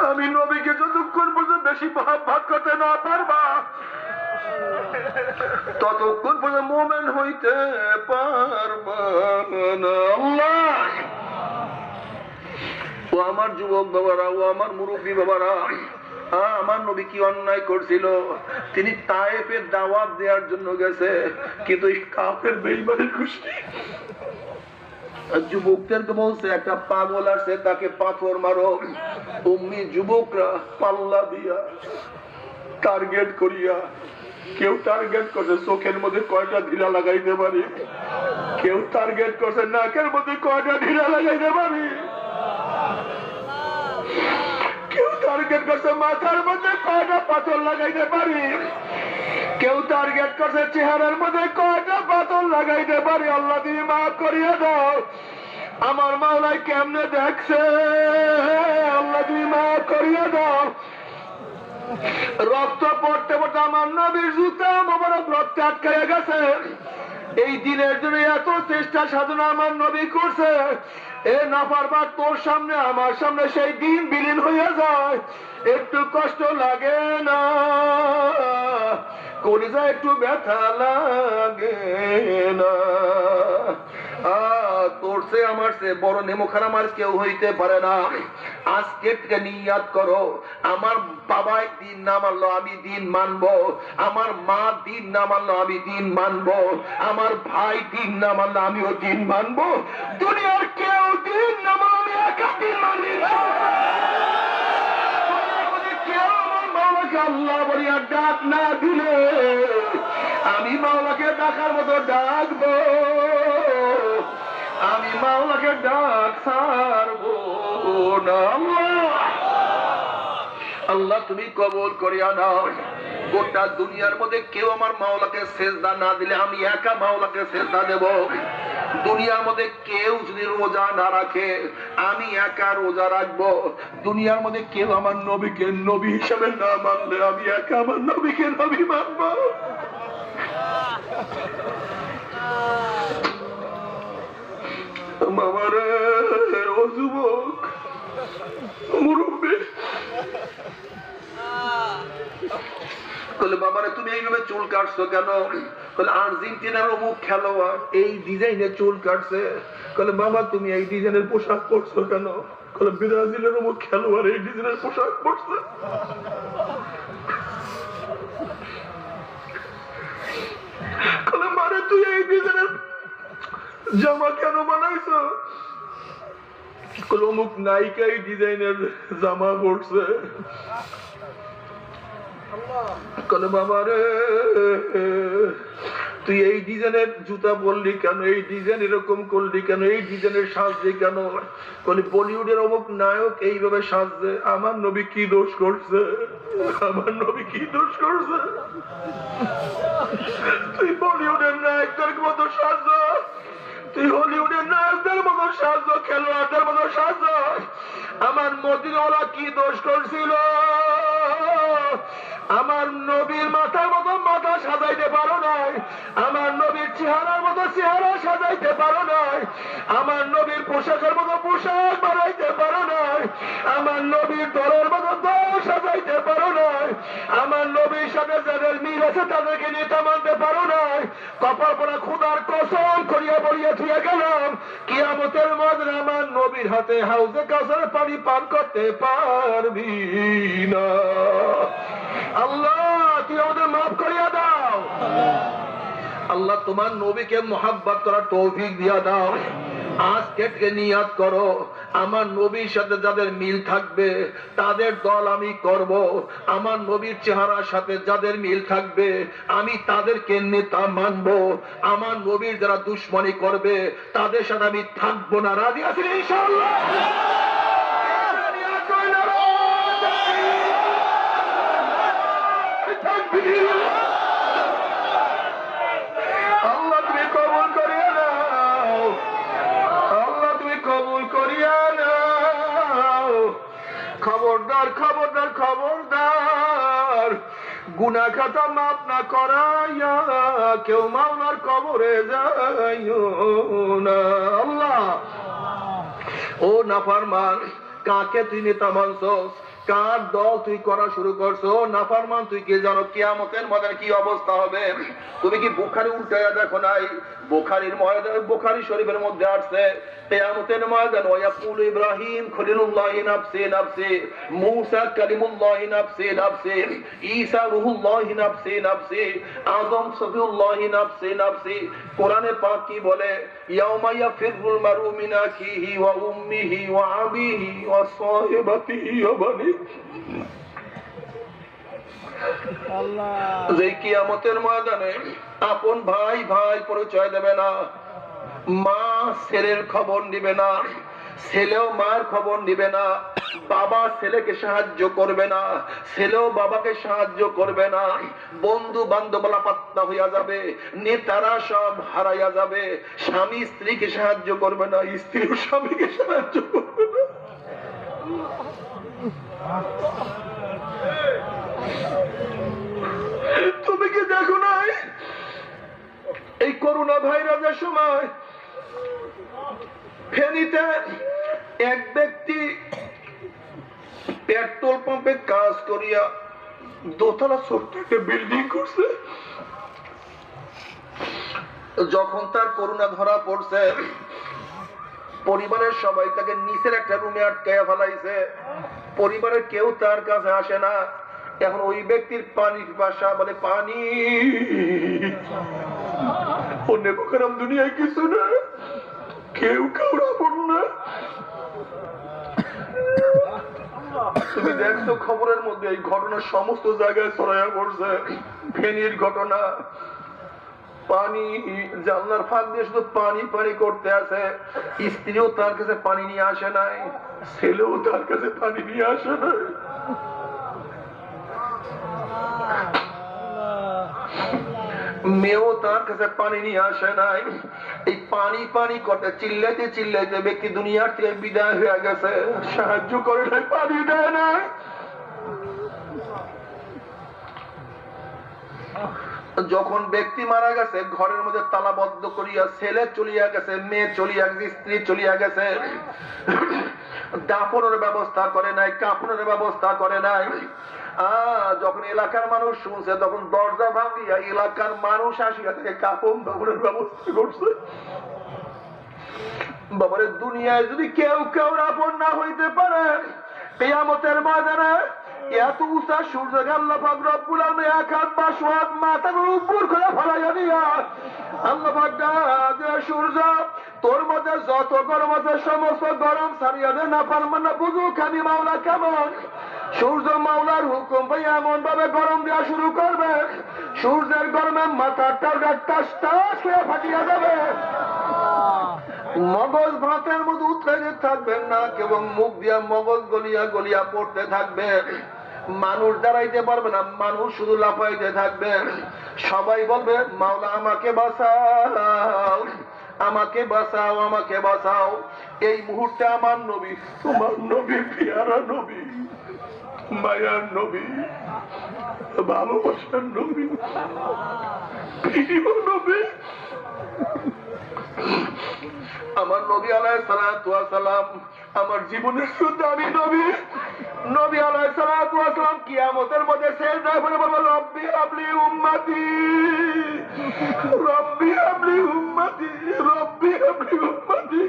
[SPEAKER 2] আমি নবীকে যতক্ষণ পর্যন্ত বেশি ভাগ করতে না পারবা ততক্ষণ পর্যন্ত মুমিন হইতে পারবা না। আল্লাহ, ও আমার যুবক বাবারা, ও আমার মুরব্বী বাবারা, আমার নবী কি অন্যায় করছিল? তিনি তায়েফে দাওয়াত দেওয়ার জন্য গেছে, কিন্তু এই কাফের বেঈমানের গোষ্ঠী যুবকদেরকে বলছে, একটা পাগল আছে তাকে পাথর মারো। অমনি যুবকরা পাল্লা দিয়া টার্গেট করিয়া, কেউ টার্গেট করছে চোখের মধ্যে কয়টা ঢিলা লাগাইতে পারি, কেউ টার্গেট করছে নাকের মধ্যে কয়টা ঢিলা লাগাইতে পারি, কেউ টার্গেট করছে মাথার মধ্যে কয়টা পাথর লাগাইতে পারি, কেউ টার্গেট করছে চেহারার মধ্যে কয়টা পাথর লাগাইতে পারি। আল্লাহ তুমি মাফ করিয়া দাও। আমার মাওলাই কেমনে দেখছে, আল্লাহ তুমি মাফ করিয়া দাও। রক্ত পড়তে পড়তে আমার নবীর জুতা মোবারক রক্তে আটকাইয়া গেছে। এই দিনের জন্য এত চেষ্টা সাধনা আমার নবী করছে, এ নাফরমান তোর সামনে আমার সামনে সেই দিন বিলীন হইয়া যায়, একটু কষ্ট লাগে না? কলিজা একটু ব্যথা লাগে না? তোর সে আমার সে বড় নেমখান আমার কেউ হইতে পারে না। আজকে থেকে নিয়াত করো, আমার বাবা দিন না মানলো আমি দিন মানবো, আমার মা দিন না মানলো আমি দিন মানবো, আমার ভাই দিন না মানলো আমিও দিন মানবো, দুনিয়ার কেউ দিন না মানলো আমি একা দিন মানবি। আল্লাহ বলিয়া ডাক না দিলে আমি মাওলাকে ডাকার মতো ডাকবো, আমি মাওলাকে ডাক ছাড়বো না। আল্লাহ তুমি কবুল করিয়া নাও। গোটা দুনিয়ার মধ্যে কেউ আমার মাওলাকে সেজদা না দিলে আমি একা মাওলাকে সেজদা দেব। দুনিয়ার মধ্যে কেউ যদি রোজা না রাখে আমি একা রোজা রাখবো। দুনিয়ার মধ্যে কেউ আমার নবীকে নবী হিসাবে না মানলে আমি একা আমার নবীকে নবী মানবো। মামারে, ও যুবক মুরব্বী, বাবারে তুমি এইভাবে চুল কাটছো কেন? আর্জেন্টিনার অমুক খেলোয়াড় এই ডিজাইনের চুল কাটছে। বাবা তুমি এই ডিজাইনের পোশাক পরছো কেন? ব্রাজিলের অমুক খেলোয়াড় এই ডিজাইনের পোশাক পরছে। মারে তুই এই ডিজাইনের জামা কেন বানাইছো? অমুক নায়িকা এই ডিজাইনের জামা পরছে। বাবা রে তুই এই ডিজাইনের জুতা পরলি কেন? এই ডিজাইন এরকম করলি কেন? এই ডিজাইনের সাজছে কেন? বলিউডের অমুক নায়ক এইভাবে সাজছে, আমার নবী কি দোষ করছে? আমার নবী কি দোষ করছে? তুই বলিউডের নায়কদের মতো সাজ, তুই হলিউডের নায়কদের মতো সাজ, খেলোয়াড়দের মতো সাজ। আমার মদিনাওয়ালা কি দোষ করছিল? আমার নবীর মাথার মতো মাথা সাজাইতে পারো নাই, আমার নবীর চেহারার মতো চেহারা সাজাইতে পারো নাই, আমার নবীর পোশাকের মতো পোশাক বানাইতে পারো নাই, আমার নবীর দলের মতো দল সাজাইতে পারো নাই, আমার নবীর সাথে যাদের মিল আছে তাদেরকে নেতা মানতে পারো নাই। কপাল পরা খুদার কসম করিয়া বলিয়া থুয়ে গেলাম, কিয়ামতের ময়দানে আমার নবীর হাতে হাউজে কাউসারের পানি পান করতে পারবি না। আল্লাহ তুই আমাদের মাফ করিয়া দাও। আল্লাহ তোমার নবীকে মোহাব্বত করার তৌফিক দিয়া দাও। আজকে থেকে নিয়াত করো, আমার নবীর সাথে যাদের মিল থাকবে তাদের দল আমি করব। আমার নবীর চেহারার সাথে যাদের মিল থাকবে আমি তাদেরকে নেতা মানব। আমার নবীর যারা দুশ্মনী করবে তাদের সাথে আমি থাকবো না। রাজি আছেন ইনশাআল্লাহ? আল্লাহ তুমি কবুল করিয়া নাও, আল্লাহ তুমি কবুল করিয়া নাও। খবরদার খবরদার খবরদার, গুনাহ খাতা মাফ না করাইয়া কেউ মাওলার কবরে যাইও না। আল্লাহ ও নাফরমান, কাকে তুই নেতা মানছস? কার দল তুই করা শুরু করছো? নাফরমান তুই কি জানো কিয়ামতের ময়দানে কি অবস্থা হবে? তুমি কি বুখারী উল্টায়া দেখো নাই? বুখারীর ময়দানে, বুখারী শরীফের মধ্যে আসছে কিয়ামতের ময়দানে ওয়াকুল ইব্রাহিম খলিলুল্লাহি নাফসি নাফসি, মূসা কালিমুল্লাহি নাফসি নাফসি, ঈসা রূহুল্লাহি নাফসি নাফসি, আদম সফিউল্লাহি নাফসি নাফসি। কোরআনে পাক কি বলে? ইয়াউমা ইয়াফিরুল মারউ মিন আখিহি ওয়া উম্মিহি ওয়া আবিহি ওয়া সাহিবাতিহি ওয়া বানি। যে কিয়ামতের ময়দানে আপন ভাই ভাই পরিচয় দেবে না, মা ছেলের খবর নিবে না, ছেলেও মার খবর নিবে না, বাবা ছেলেকে সাহায্য করবে না, ছেলেও বাবাকে সাহায্য করবে না, বন্ধু বান্ধবরা পাত্তা হইয়া যাবে, নেতারা সব হারাইয়া যাবে, স্বামী স্ত্রীকে সাহায্য করবে না, স্ত্রীও স্বামীকে সাহায্য করবে না। তুমি কি দেখো নাই এই করোনা ভাইরাসের সময় ফেনীতে এক ব্যক্তি পেট্রোল পাম্পে কাজ করিয়া দোতলা ছোট্ট একটা বিল্ডিং করছে। যখন তার করোনা ধরা পড়ছে পরিবারের সবাই তাকে নিচের একটা রুমে আটকাইয়া ফেলাইছে, পরিবারের কেউ তার কাছে আসে না। এখন ওই ব্যক্তির পানি পিপাসা, বলে পানি, অন্য প্রকার দুনিয়ায় কিছু না, কেউ কাউরা পড় না। তুমি দেখছো খবরের মধ্যে এই ঘটনা সমস্ত জায়গায় ছড়াইয়া পড়ছে। ফেনীর ঘটনা, পানি জানলার ফাঁক দিয়ে শুধু পানি পানি করতে আছে, স্ত্রীও তার কাছে পানি নিয়ে আসে নাই, ছেলেও তার কাছে পানি নিয়ে আসে নাই। মেয়েও তার কাছে পানি নিয়ে আসে নাই। এই পানি পানি করতে চিল্লাইতে চিল্লাইতে ব্যক্তি দুনিয়ার থেকে বিদায় হয়ে গেছে, সাহায্য করে নাই, পানি দেয় না। যখন ব্যক্তি মারা গেছে ঘরের মধ্যে তালাবদ্ধ করিয়া, ছেলে চলিয়া গেছে, মেয়ে চলিয়া গেছে, স্ত্রী চলিয়া গেছে, দাফনের ব্যবস্থা করে নাই, কাফনের ব্যবস্থা করে নাই। যখন এলাকার মানুষ শুনছে তখন দরজা ভাঙিয়া এলাকার মানুষ আসিয়া থেকে কাফন দাফনের ব্যবস্থা করছে। বাবারে, দুনিয়ায় যদি কেউ কেউ আপন না হইতে পারে, কিয়ামতের ময়দানে এত উঁচা সূর্যকে আল্লাহ পাক রব্বুল আলামিন এক হাত বা সোয়াদ মাথার উপর করে ফেলাইয়া দিয়া আল্লাহ পাক ডাকে, সূর্য তোর মধ্যে যত গরম আছে সমস্ত গরম ছাড়িয়া দে, না পারমান না বুঝুক আমি মাওলা কেমন। সূর্য মাওলার হুকুম পাই এমন ভাবে গরম দেওয়া শুরু করবে, সূর্যের গরমে মাথাটা টাস টাস খেয়ে ফাটিয়া যাবে, মগজ ভাতের মধ্যে উতলে থাকবেন না, এবং মুখ দিয়া মগজ গলিয়া গলিয়া পড়তে থাকবে। মানুষ দাঁড়াইতে পারবে না, মানুষ শুধু লাফাইতে থাকবে। সবাই বলবে মাওলা আমাকে বাঁচাও, আমাকে বাঁচাও, আমাকে বাঁচাও। এই মুহূর্তে আমার নবী, তোমার নবী, পিয়ারা নবী, মায়ার নবী, ভালোবাসার নবী, প্রিয় নবী, আমার নবী আলাইহিস সালাতু ওয়াস সালাম, আমার জীবনের দামি নবী, নবী আলাইহিস সালাতু ওয়াস সালাম কিয়ামতের মধ্যে সিজদায় পড়ে বলবেন রব্বি হাবলি উম্মতি, রব্বি হাবলি উম্মতি, রব্বি হাবলি উম্মতি।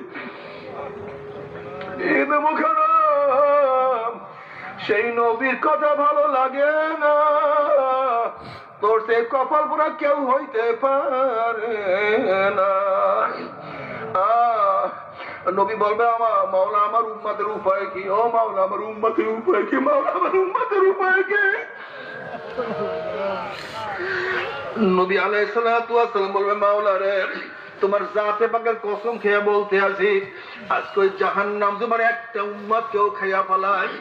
[SPEAKER 2] ঈদ মুখারম, সেই নবীর কথা ভালো লাগে না, তোর সে কপাল পোড়া কেউ হইতে পারে না। নবী বলবে আমার মাওলা আমার উম্মতের উপায় কি, ও মাওলা আমার উম্মতের উপায় কি, মাওলা আমার উম্মতের উপায় কি। নবী আলাইহিস সালাতু ওয়াস সালাম বলবে মাওলা রে, তোমার জাতে পাকের কসম খেয়ে বলতে আছি, আজকে ওই জাহান্নাম তোমার একটা উম্মত কেউ খাইয়া ফেলায়,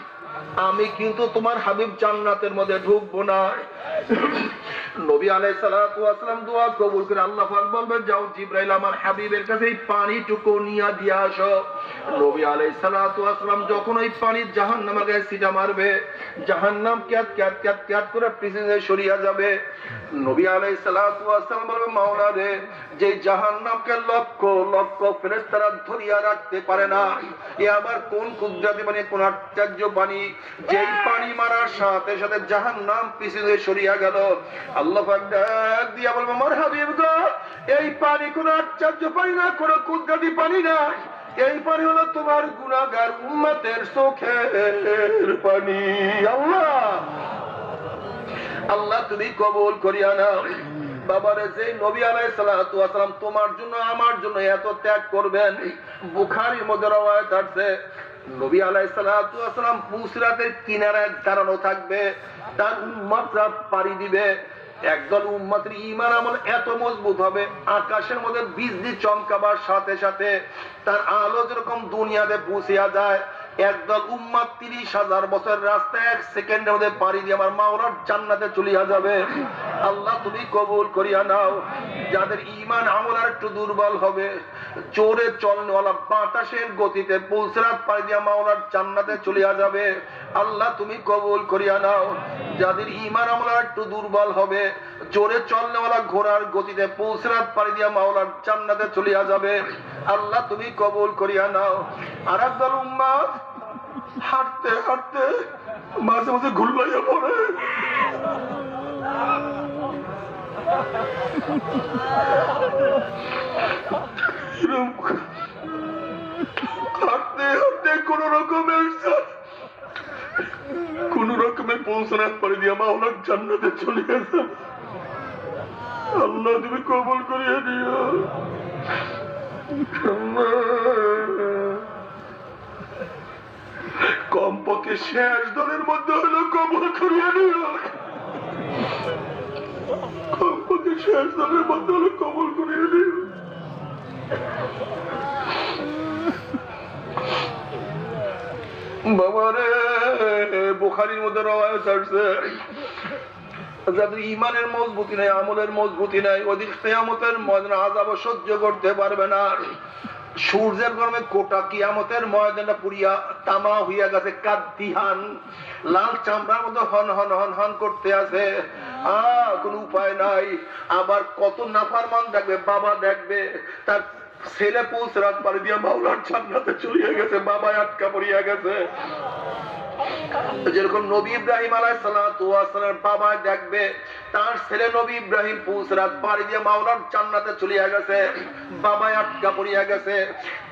[SPEAKER 2] আমি কিন্তু তোমার হাবিব জান্নাতের মধ্যে ঢুকবো না। নবী আলাইহিস সালাতু ওয়াস সালাম দোয়া কবুল করে আল্লাহ পাক বলবেন যাও জিবরাইল আমার হাবিবের কাছে এই পানিটুকু নিয়ে দিয়ে আসো। নবী আলাইহিস সালাতু ওয়াস সালাম যখন ওই পানি জাহান্নামের গায়ে ছিটা মারবে, জাহান্নাম ক্যাত ক্যাত ক্যাত ক্যাত করে পিছনে সরিয়া যাবে। নবী আলাইহিস সালাতু ওয়াস সালাম বলবে মাওলা রে, যে জাহান্নামকে লক্ষ লক্ষ ফেরেশতারা ধরিয়া রাখতে পারে না, এ আবার কোন কুদরতি পানি, কোন আশ্চর্য পানি, যেই পানি মারার সাথে সাথে জাহান্নাম পিছনে সরিয়া গেল। আল্লাহ পাক ডাক দিয়া বলবে আমার হাবিব গো, এই পানি কোন আশ্চর্য পানি না, কোন কুদরতি পানি না, এই পানি হলো তোমার গুনাহগার উম্মতের চোখের পানি। আল্লাহ আল্লাহ তুমি কবুল করিয়া নাও। বাবারে, যে নবী আলাইহিস সালাতু ওয়াস সালাম তোমার জন্য আমার জন্য এত ত্যাগ করবেন, বুখারীর মধ্যে রওয়ায়াত আছে নবী আলাইহিস সালাতু ওয়াস সালাম পুসরাতের কিনারায় দাঁড়ানো থাকবে, তার উম্মতরা পাড়ি দিবে। একদল উম্মতের ঈমান আমল এত মজবুত হবে, আকাশের মধ্যে বিজলি চমকাবার সাথে সাথে তার আলো যেরকম দুনিয়াতে পৌঁছিয়া যায়, একদল উম্মত 30,000 বছর রাস্তা 1 সেকেন্ডের মধ্যে পাড়ি দিয়ে আমার মাওলার জান্নাতে চলিয়া যাবে। আল্লাহ তুমি কবুল করিয়া নাও। যাদের ঈমান আমল আর একটু দুর্বল হবে, জোরে চলনেওয়ালা বাতাসের গতিতে পুলসিরাত পাড়ি দিয়ে মাওলার জান্নাতে চলিয়া যাবে। আল্লাহ তুমি কবুল করিয়া নাও। যাদের ঈমান আমল আর একটু দুর্বল হবে, জোরে চলনেওয়ালা ঘোড়ার গতিতে পুলসিরাত পাড়ি দিয়ে মাওলার জান্নাতে চলিয়া যাবে। আল্লাহ তুমি কবুল করিয়া নাও। আর একদল উম্মত হাঁটতে হাঁটতে মাঝে মাঝে ঘুরলাইয়া পড়ে, হাঁটতে হাঁটতে কোন রকমের পৌঁছানোর পরে দিয়ে মাওলার জান্নাতে চলে গেছে। আল্লাহ তুমি কবুল করিয়া দিও। কমপক্ষে শেষ দলের মধ্যে হলো কবুল করিয়া দিও, কমপক্ষে শেষ দলের মধ্যে হলো কবুল করিয়া দিও। বাবারে, বুখারীর মধ্যে রওয়ায়াত আছে যাদের ইমানের মজবুতি নাই, আমলের মজবুতি নাই, ওদিক কিয়ামতের ময়দানে আযাব সহ্য করতে পারবে না। সূর্যের গরমে কোটা কিয়ামতের ময়দানটা পুরিয়া তামা হইয়া গেছে, কাদ্দিহান লাল চামড়ার মতো হন হন হন হন করতে আছে। কোনো উপায় নাই। আবার কত নাফরমান দেখবে, বাবা দেখবে তার ছেলে পুসরাত পাড়ি দিয়া মাওলার জান্নাতে চলিয়া গেছে, বাবা আটকা পড়িয়া গেছে। যেরকম নবী ইব্রাহিম আলাইহিস সালাতু ওয়াস সালামের বাবা দেখবে তার ছেলে নবী ইব্রাহিম পুসরাত পাড়ি দিয়ে মাওলার জান্নাতে চলিয়া গেছে, বাবা আটকা পড়িয়া গেছে।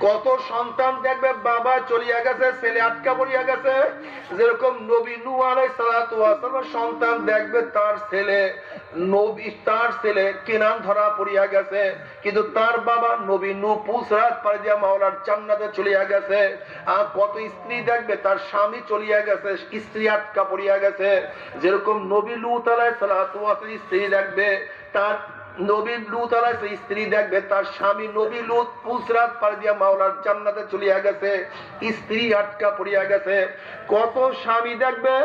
[SPEAKER 2] কত সন্তান দেখবে বাবা চলিয়া গেছে, ছেলে আটকা পড়িয়া গেছে। যেরকম নবী নূহ আলাইহিস সালাতু ওয়াস সালামের সন্তান দেখবে তার ছেলে কেনান ধরা পড়িয়া গেছে, কিন্তু তার বাবা নবী নূহ পুসরাত পাড়ি দিয়ে মাওলার জান্নাতে চলিয়া গেছে। আর কত স্ত্রী দেখবে তার স্বামী চলিয়া গেছে, স্ত্রী আটকা পড়িয়া গেছে। যেরকম নবী লূত আলাইহিস সালাতু ওয়াস সালামের স্ত্রী দেখবে তার নবী লূত আলাইহিস স্ত্রী দেখবে তার স্বামী নবী লূত পুসরাত পাড়ি দিয়া মাওলার জান্নাতে চলিয়া গেছে, স্ত্রী আটকা পড়িয়া গেছে। কত স্বামী দেখবে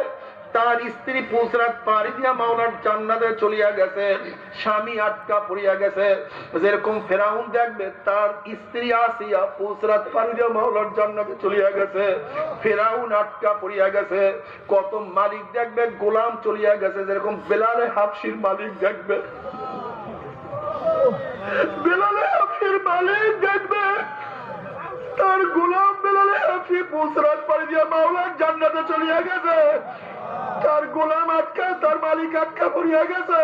[SPEAKER 2] তার স্ত্রী পুসরাত পাড়ি দিয়া মাওলার জান্নাতে চলিয়া গেছে, স্বামী আটকা পড়িয়া গেছে। যেরকম ফেরাউন দেখবে তার স্ত্রী আসিয়া পুসরাত পাড়ি দিয়া মাওলার জান্নাতে চলিয়া গেছে, ফেরাউন আটকা পড়িয়া গেছে। কত মালিক দেখবে গোলাম চলিয়া গেছে। যেরকম বেলালে হাবশির মালিক দেখবে, বেলালে হাবশির মালিক দেখবে তার গোলাম বেলালে হাবশি পুসরাত পাড়ি দিয়া মাওলার জান্নাতে চলিয়া গেছে, তার গোলাম আটকা, তার মালিক আটকা পড়িয়া গেছে।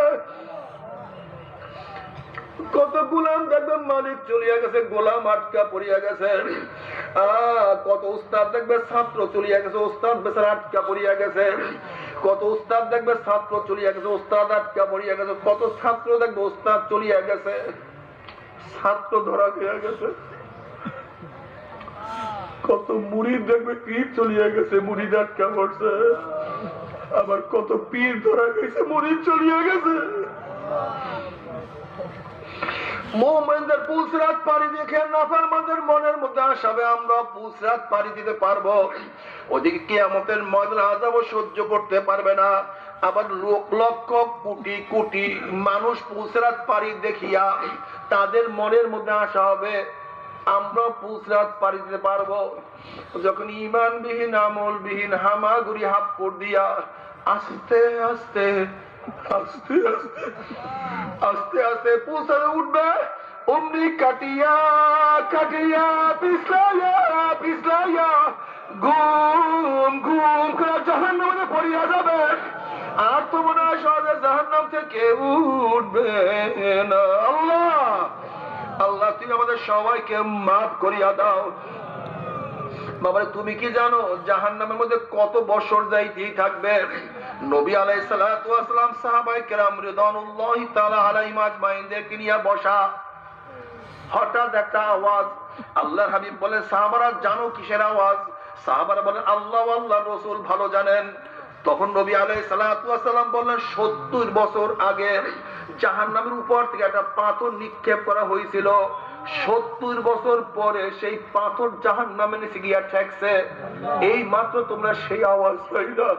[SPEAKER 2] কত গোলাম দেখবে মালিক চলিয়া গেছে, গোলাম আটকা পড়িয়া গেছে। কত উস্তাদ দেখবে ছাত্র চলিয়া গেছে, উস্তাদ বেচারা আটকা পড়িয়া গেছে। কত উস্তাদ দেখবে ছাত্র চলিয়া গেছে, উস্তাদ আটকা পড়িয়া গেছে। কত ছাত্র দেখবে উস্তাদ চলিয়া গেছে, ছাত্র ধরা গিয়া গেছে। কত মুরিদ দেখবে পীর চলিয়া গেছে, মুরিদ আটকা পড়ছে। আবার কত পীর ধরা গেছে, মুরিদ চলিয়া গেছে। মুমিনদের পুসরাত পাড়ি দেখে নাফরমানদের মনের মধ্যে আসাবে আমরা পুসরাত পাড়ি দিতে পারবো, ওদিকে কিয়ামতের ময়দানে আযাব সহ্য করতে পারবে না। আবার লক্ষ কোটি কোটি মানুষ পুসরাত পাড়ি দেখিয়া তাদের মনের মধ্যে আশা হবে আমরা পুসরাত পাড়ি দিতে পারবো। যখন ইমানবিহীন আমলবিহীন হামাগুড়ি হাপ্পড় দিয়া আস্তে আস্তে আস্তে আস্তে আস্তে পুসরাতে উঠবে, অমনি কাটিয়া কাটিয়া পিছলাইয়া পিছলাইয়া ঘুম ঘুম করে জাহান্নামে পড়িয়া যাবে। আর তো মনে হয় সহজে জাহান্নাম থেকে উঠবে না। আল্লাহ আল্লাহ তুমি আমাদের সবাইকে মাফ করিয়া দাও। বাবারে তুমি কি জানো জাহান্নামের মধ্যে কত বছর যাইতেই থাকবে? নবী আলাইহিস সালাতু ওয়াস সালাম সাহাবায়ে কেরাম রিদওয়ানুল্লাহি তাআলা আলাইহিম আজমাইনদেরকে নিয়ে বসা, হঠাৎ একটা আওয়াজ। আল্লাহর হাবিব বলে সাহাবারা জানো কিসের আওয়াজ? সাহাবারা বলেন আল্লাহ আল্লাহর রাসূল ভালো জানেন। তখন নবী আলাইহিস সালাতু ওয়াস সালাম বললেন 70 বছর আগে জাহান্নামের উপর থেকে একটা পাথর নিক্ষেপ করা হয়েছিল। 70 বছর পরে সেই পাথর জাহান্নামে নিচে গিয়া ঠেকছে। এই মাত্র তোমরা সেই আওয়াজ পাইলা।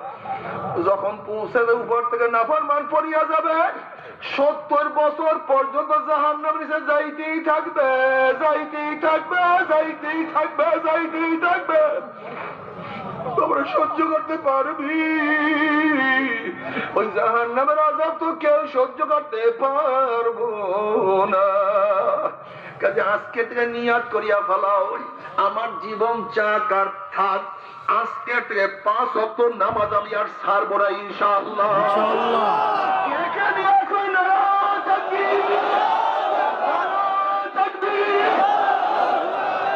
[SPEAKER 2] যখন পৌঁছাবে উপর থেকে নাফরমান পড়িয়া যাবে, 70 বছর পর্যন্ত জাহান্নামের নিচে যাইতেই থাকবে, যাইতেই থাকবে, যাইতেই থাকবে, যাইতেই থাকবে। তোমরা সহ্য করতে পারবি? ওই জাহান্নামের আযাব তো কেউ সহ্য করতে পারবো না। কাজে আজকে থেকে নিয়ত করিয়া ফেলাও, আমার জীবন যাক আর থাক, আজকে থেকে 5 ওয়াক্ত নামাজ আমি আর ছাড়বো না ইনশাআল্লাহ।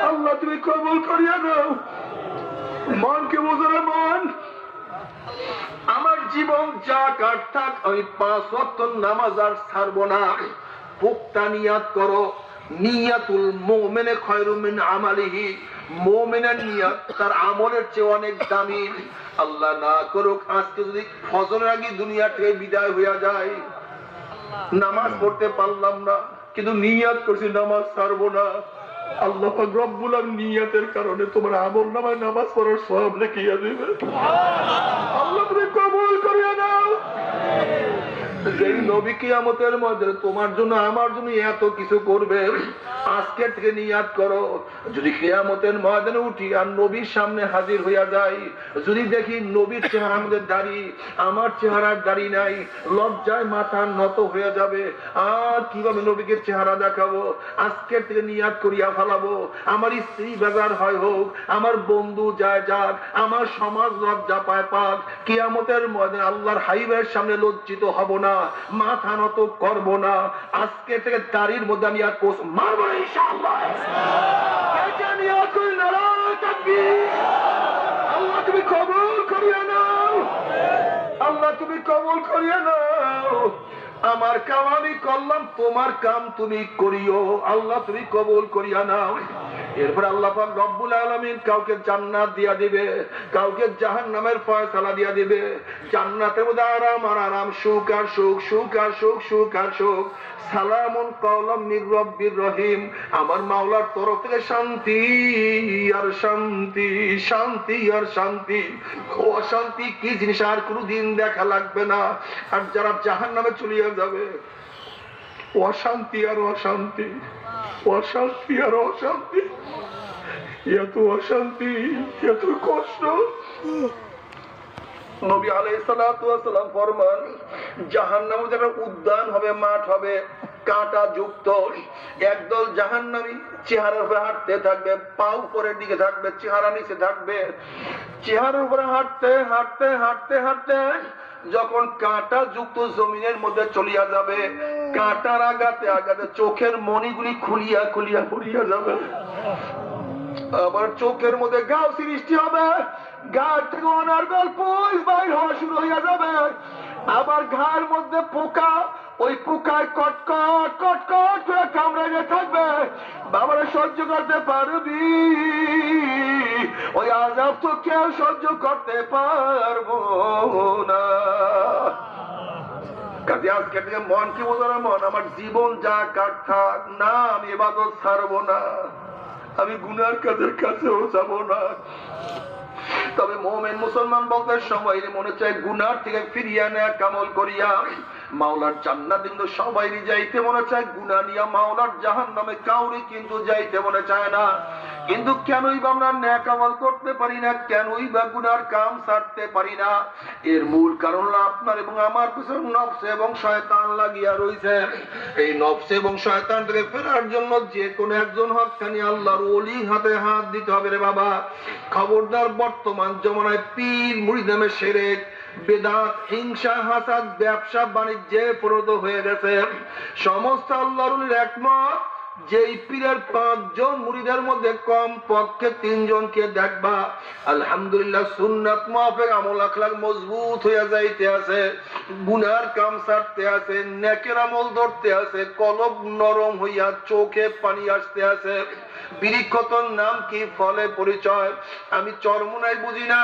[SPEAKER 2] আল্লাহ তুমি কবুল করিয়া দাও। মনকে বুঝারে মন, আমার জীবন যাক আর থাক আমি 5 ওয়াক্ত নামাজ আর ছাড়বো না। পুক্তা নিয়াত করো। নিয়াতুল মুমিনে খায়রুম মিন আমালিহি, মুমিনের নিয়াত তার আমলের চেয়ে অনেক দামি। আল্লাহ না করুক আজকে যদি ফজরের আগে দুনিয়া থেকে বিদায় হইয়া যায়, নামাজ পড়তে পারলাম না, কিন্তু নিয়াত করছি নামাজ ছাড়বো না। আল্লাহ পাক রব্বুল আলামিন নিয়াতের কারণে তোমার আমলনামায় নামাজ পড়ার সওয়াব লিখিয়া দিবে। আল্লাহ তুমি কবুল করিয়া নাও। সেই নবী কিয়ামতের ময়দানে তোমার জন্য আমার জন্য এত কিছু করবে, আজকে থেকে নিয়াত করো, যদি কিয়ামতের ময়দানে উঠি আর নবীর সামনে হাজির হইয়া যাই, যদি দেখি নবীর চেহারা আমাদের দাড়ি, আমার চেহারার দাড়ি নাই, লজ্জায় মাথা নত হয়ে যাবে। আর কিভাবে নবীকে চেহারা দেখাবো? আজকে থেকে নিয়াত করিয়া ফেলাবো, আমার স্ত্রী বেজার হয় হোক, আমার বন্ধু যায় যাক, আমার সমাজ লজ্জা পায় পাক, কিয়ামতের ময়দানে আল্লাহর হাইবের সামনে লজ্জিত হব না, মাথা নত করব না। আজকে থেকে দাড়ির মধ্যে আমি আর কোষ মারবো না ইনশাআল্লাহ। আল্লাহ তুমি কবুল করিয়া নাও, আল্লাহ তুমি কবুল করিয়া নাও। আমার কাম আমি করলাম, তোমার কাম তুমি করিও, আল্লাহ তুমি কবুল করিয়া নাও। এরপর আল্লাহ পাক রব্বুল আলামিন কাউকে জান্নাত দিয়া দিবে, কাউকে জাহান্নামের ফয়সালা দিয়া দিবে। জান্নাতের মধ্যে আরাম আর আরাম, সুখ আর সুখ, সুখ আর সুখ, সুখ আর সুখ। সালামুন কাওলাম মির রব্বির রহিম, আমার মাওলার তরফ থেকে শান্তি আর শান্তি, শান্তি আর শান্তি। অশান্তি কি জিনিস আর কোনদিন দেখা লাগবে না। আর যারা জাহান্নামে চলিয়া যাবে, অশান্তি আর অশান্তি, অশান্তি আর অশান্তি, এত অশান্তি, এত কষ্ট। নবী আলাইহিস সালাতু ওয়াস সালাম ফরমান, জাহান্নামে যারা উদ্যান হবে, মাঠ হবে, কাঁটা যুক্ত, একদল জাহান্নামী চেহারার উপরে হাঁটতে থাকবে, পা উপরের দিকে থাকবে, চেহারা নিচে থাকবে। চেহারার উপরে হাঁটতে হাঁটতে হাঁটতে হাঁটতে যখন কাঁটা যুক্ত জমিনের মধ্যে চলিয়া যাবে, কাঁটার আঘাতে আঘাতে চোখের মণিগুলি খুলিয়া খুলিয়া পড়িয়া যাবে। আবার চোখের মধ্যে গাও সৃষ্টি হবে, গার থেকে অনার্গল পুষ বাইর হওয়া শুরু হইয়া যাবে। আবার ঘাড় মধ্যে পোকা, ওই পোকায় কটকট কটকট করে কামড়াইতে থাকবে। বাবারা সহ্য করতে পারবি? ওই আযাব তো কেউ সহ্য করতে পারবো না। কাজে আজকে থেকে মন কি বোঝানো, মন আমার জীবন যা কাট থাক না, আমি ইবাদত ছাড়বো না, আমি গুনার কাজের কাছেও যাবো না। তবে মুমিন মুসলমান বলতে সময় মনে চায় গুনার থেকে ফিরিয়া নেয়া কামল করিয়া মাওলার জান্নাত, কিন্তু সবাই যাইতে মনে চায় গুনাহ নিয়া মাওলার জাহান্নামে, কাউরি কিন্তু যাইতে মনে চায় না। কিন্তু কেনই বা আমরা নেক আমল করতে পারি না, কেনই বা গুনার কাম ছাড়তে পারি না? এর মূল কারণ হলো আপনার এবং আমার পিছনে নফস এবং শয়তান লাগিয়া রইছে। এই নফস এবং শয়তান থেকে ফেরার জন্য যে কোনো একজন হক্কানি আল্লাহর ওলি হাতে হাত দিতে হবে রে বাবা। খবরদার, বর্তমান জমানায় পীর মুরিদ নামে শিরক, বেদাত, হিংসা, হাসাদ, ব্যবসা বাণিজ্যে পরিণত হয়ে গেছে। সমস্ত আল্লাহর ওলির একমত, যেই পীরের 5 জন মুরিদের মধ্যে কম পক্ষে 3 জনকে দেখবা আলহামদুলিল্লাহ সুন্নাত মাফিক আমল আখলাক মজবুত হয়ে যাইতে আছে, গুনার কাম ছাড়তে আছে, নেকের আমল ধরতে আছে, কলব নরম হইয়া চোখে পানি আসতে আছে। বৃক্ষতর নাম কি, ফলে পরিচয়। আমি চরমুনাই বুঝি না,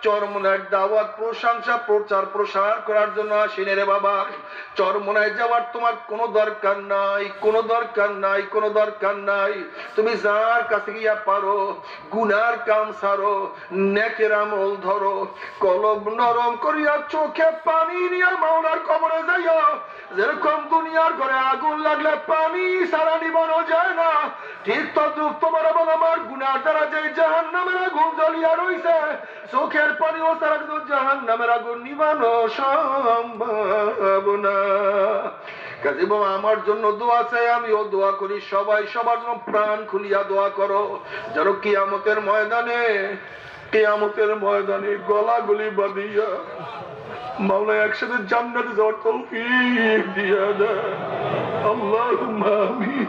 [SPEAKER 2] চরমুনার দাওয়াত, প্রশংসা, প্রচার প্রসার করার জন্য আসিনি রে বাবা। চরমুনায় যাওয়ার তোমার কোনো দরকার নাই, কোনো দরকার নাই, কোনো দরকার নাই। তুমি যার কাছে গিয়া পারো, গুনার কাম ছাড়ো, নেকের আমল ধরো, কলব নরম করিয়া চোখে পানি নিয়ে মাওলার কবরে যাইও। যেরকম দুনিয়ার ঘরে আগুন লাগলে পানি ছাড়া নিবানো যায় না, ঠিক তদ্রুপ তোমার এবং আমার গুনার দ্বারা যে জাহান্নামের আগুন জ্বলিয়া রইছে, চোখের পানিও ছাড়া কিন্তু জাহান্নামের আগুন নিবানো সম্ভব না। কাজী বাবা, আমার জন্য দোয়া চাই, আমিও দোয়া করি, সবাই সবার জন্য প্রাণ খুলিয়া দোয়া করো, যেন কিয়ামতের ময়দানে, কিয়ামতের ময়দানে গলাগুলি বাঁধিয়া মাওলা একসাথে জান্নাতে যাওয়ার তৌফিক দিয়া দেয়। আল্লাহুম্মা আমিন।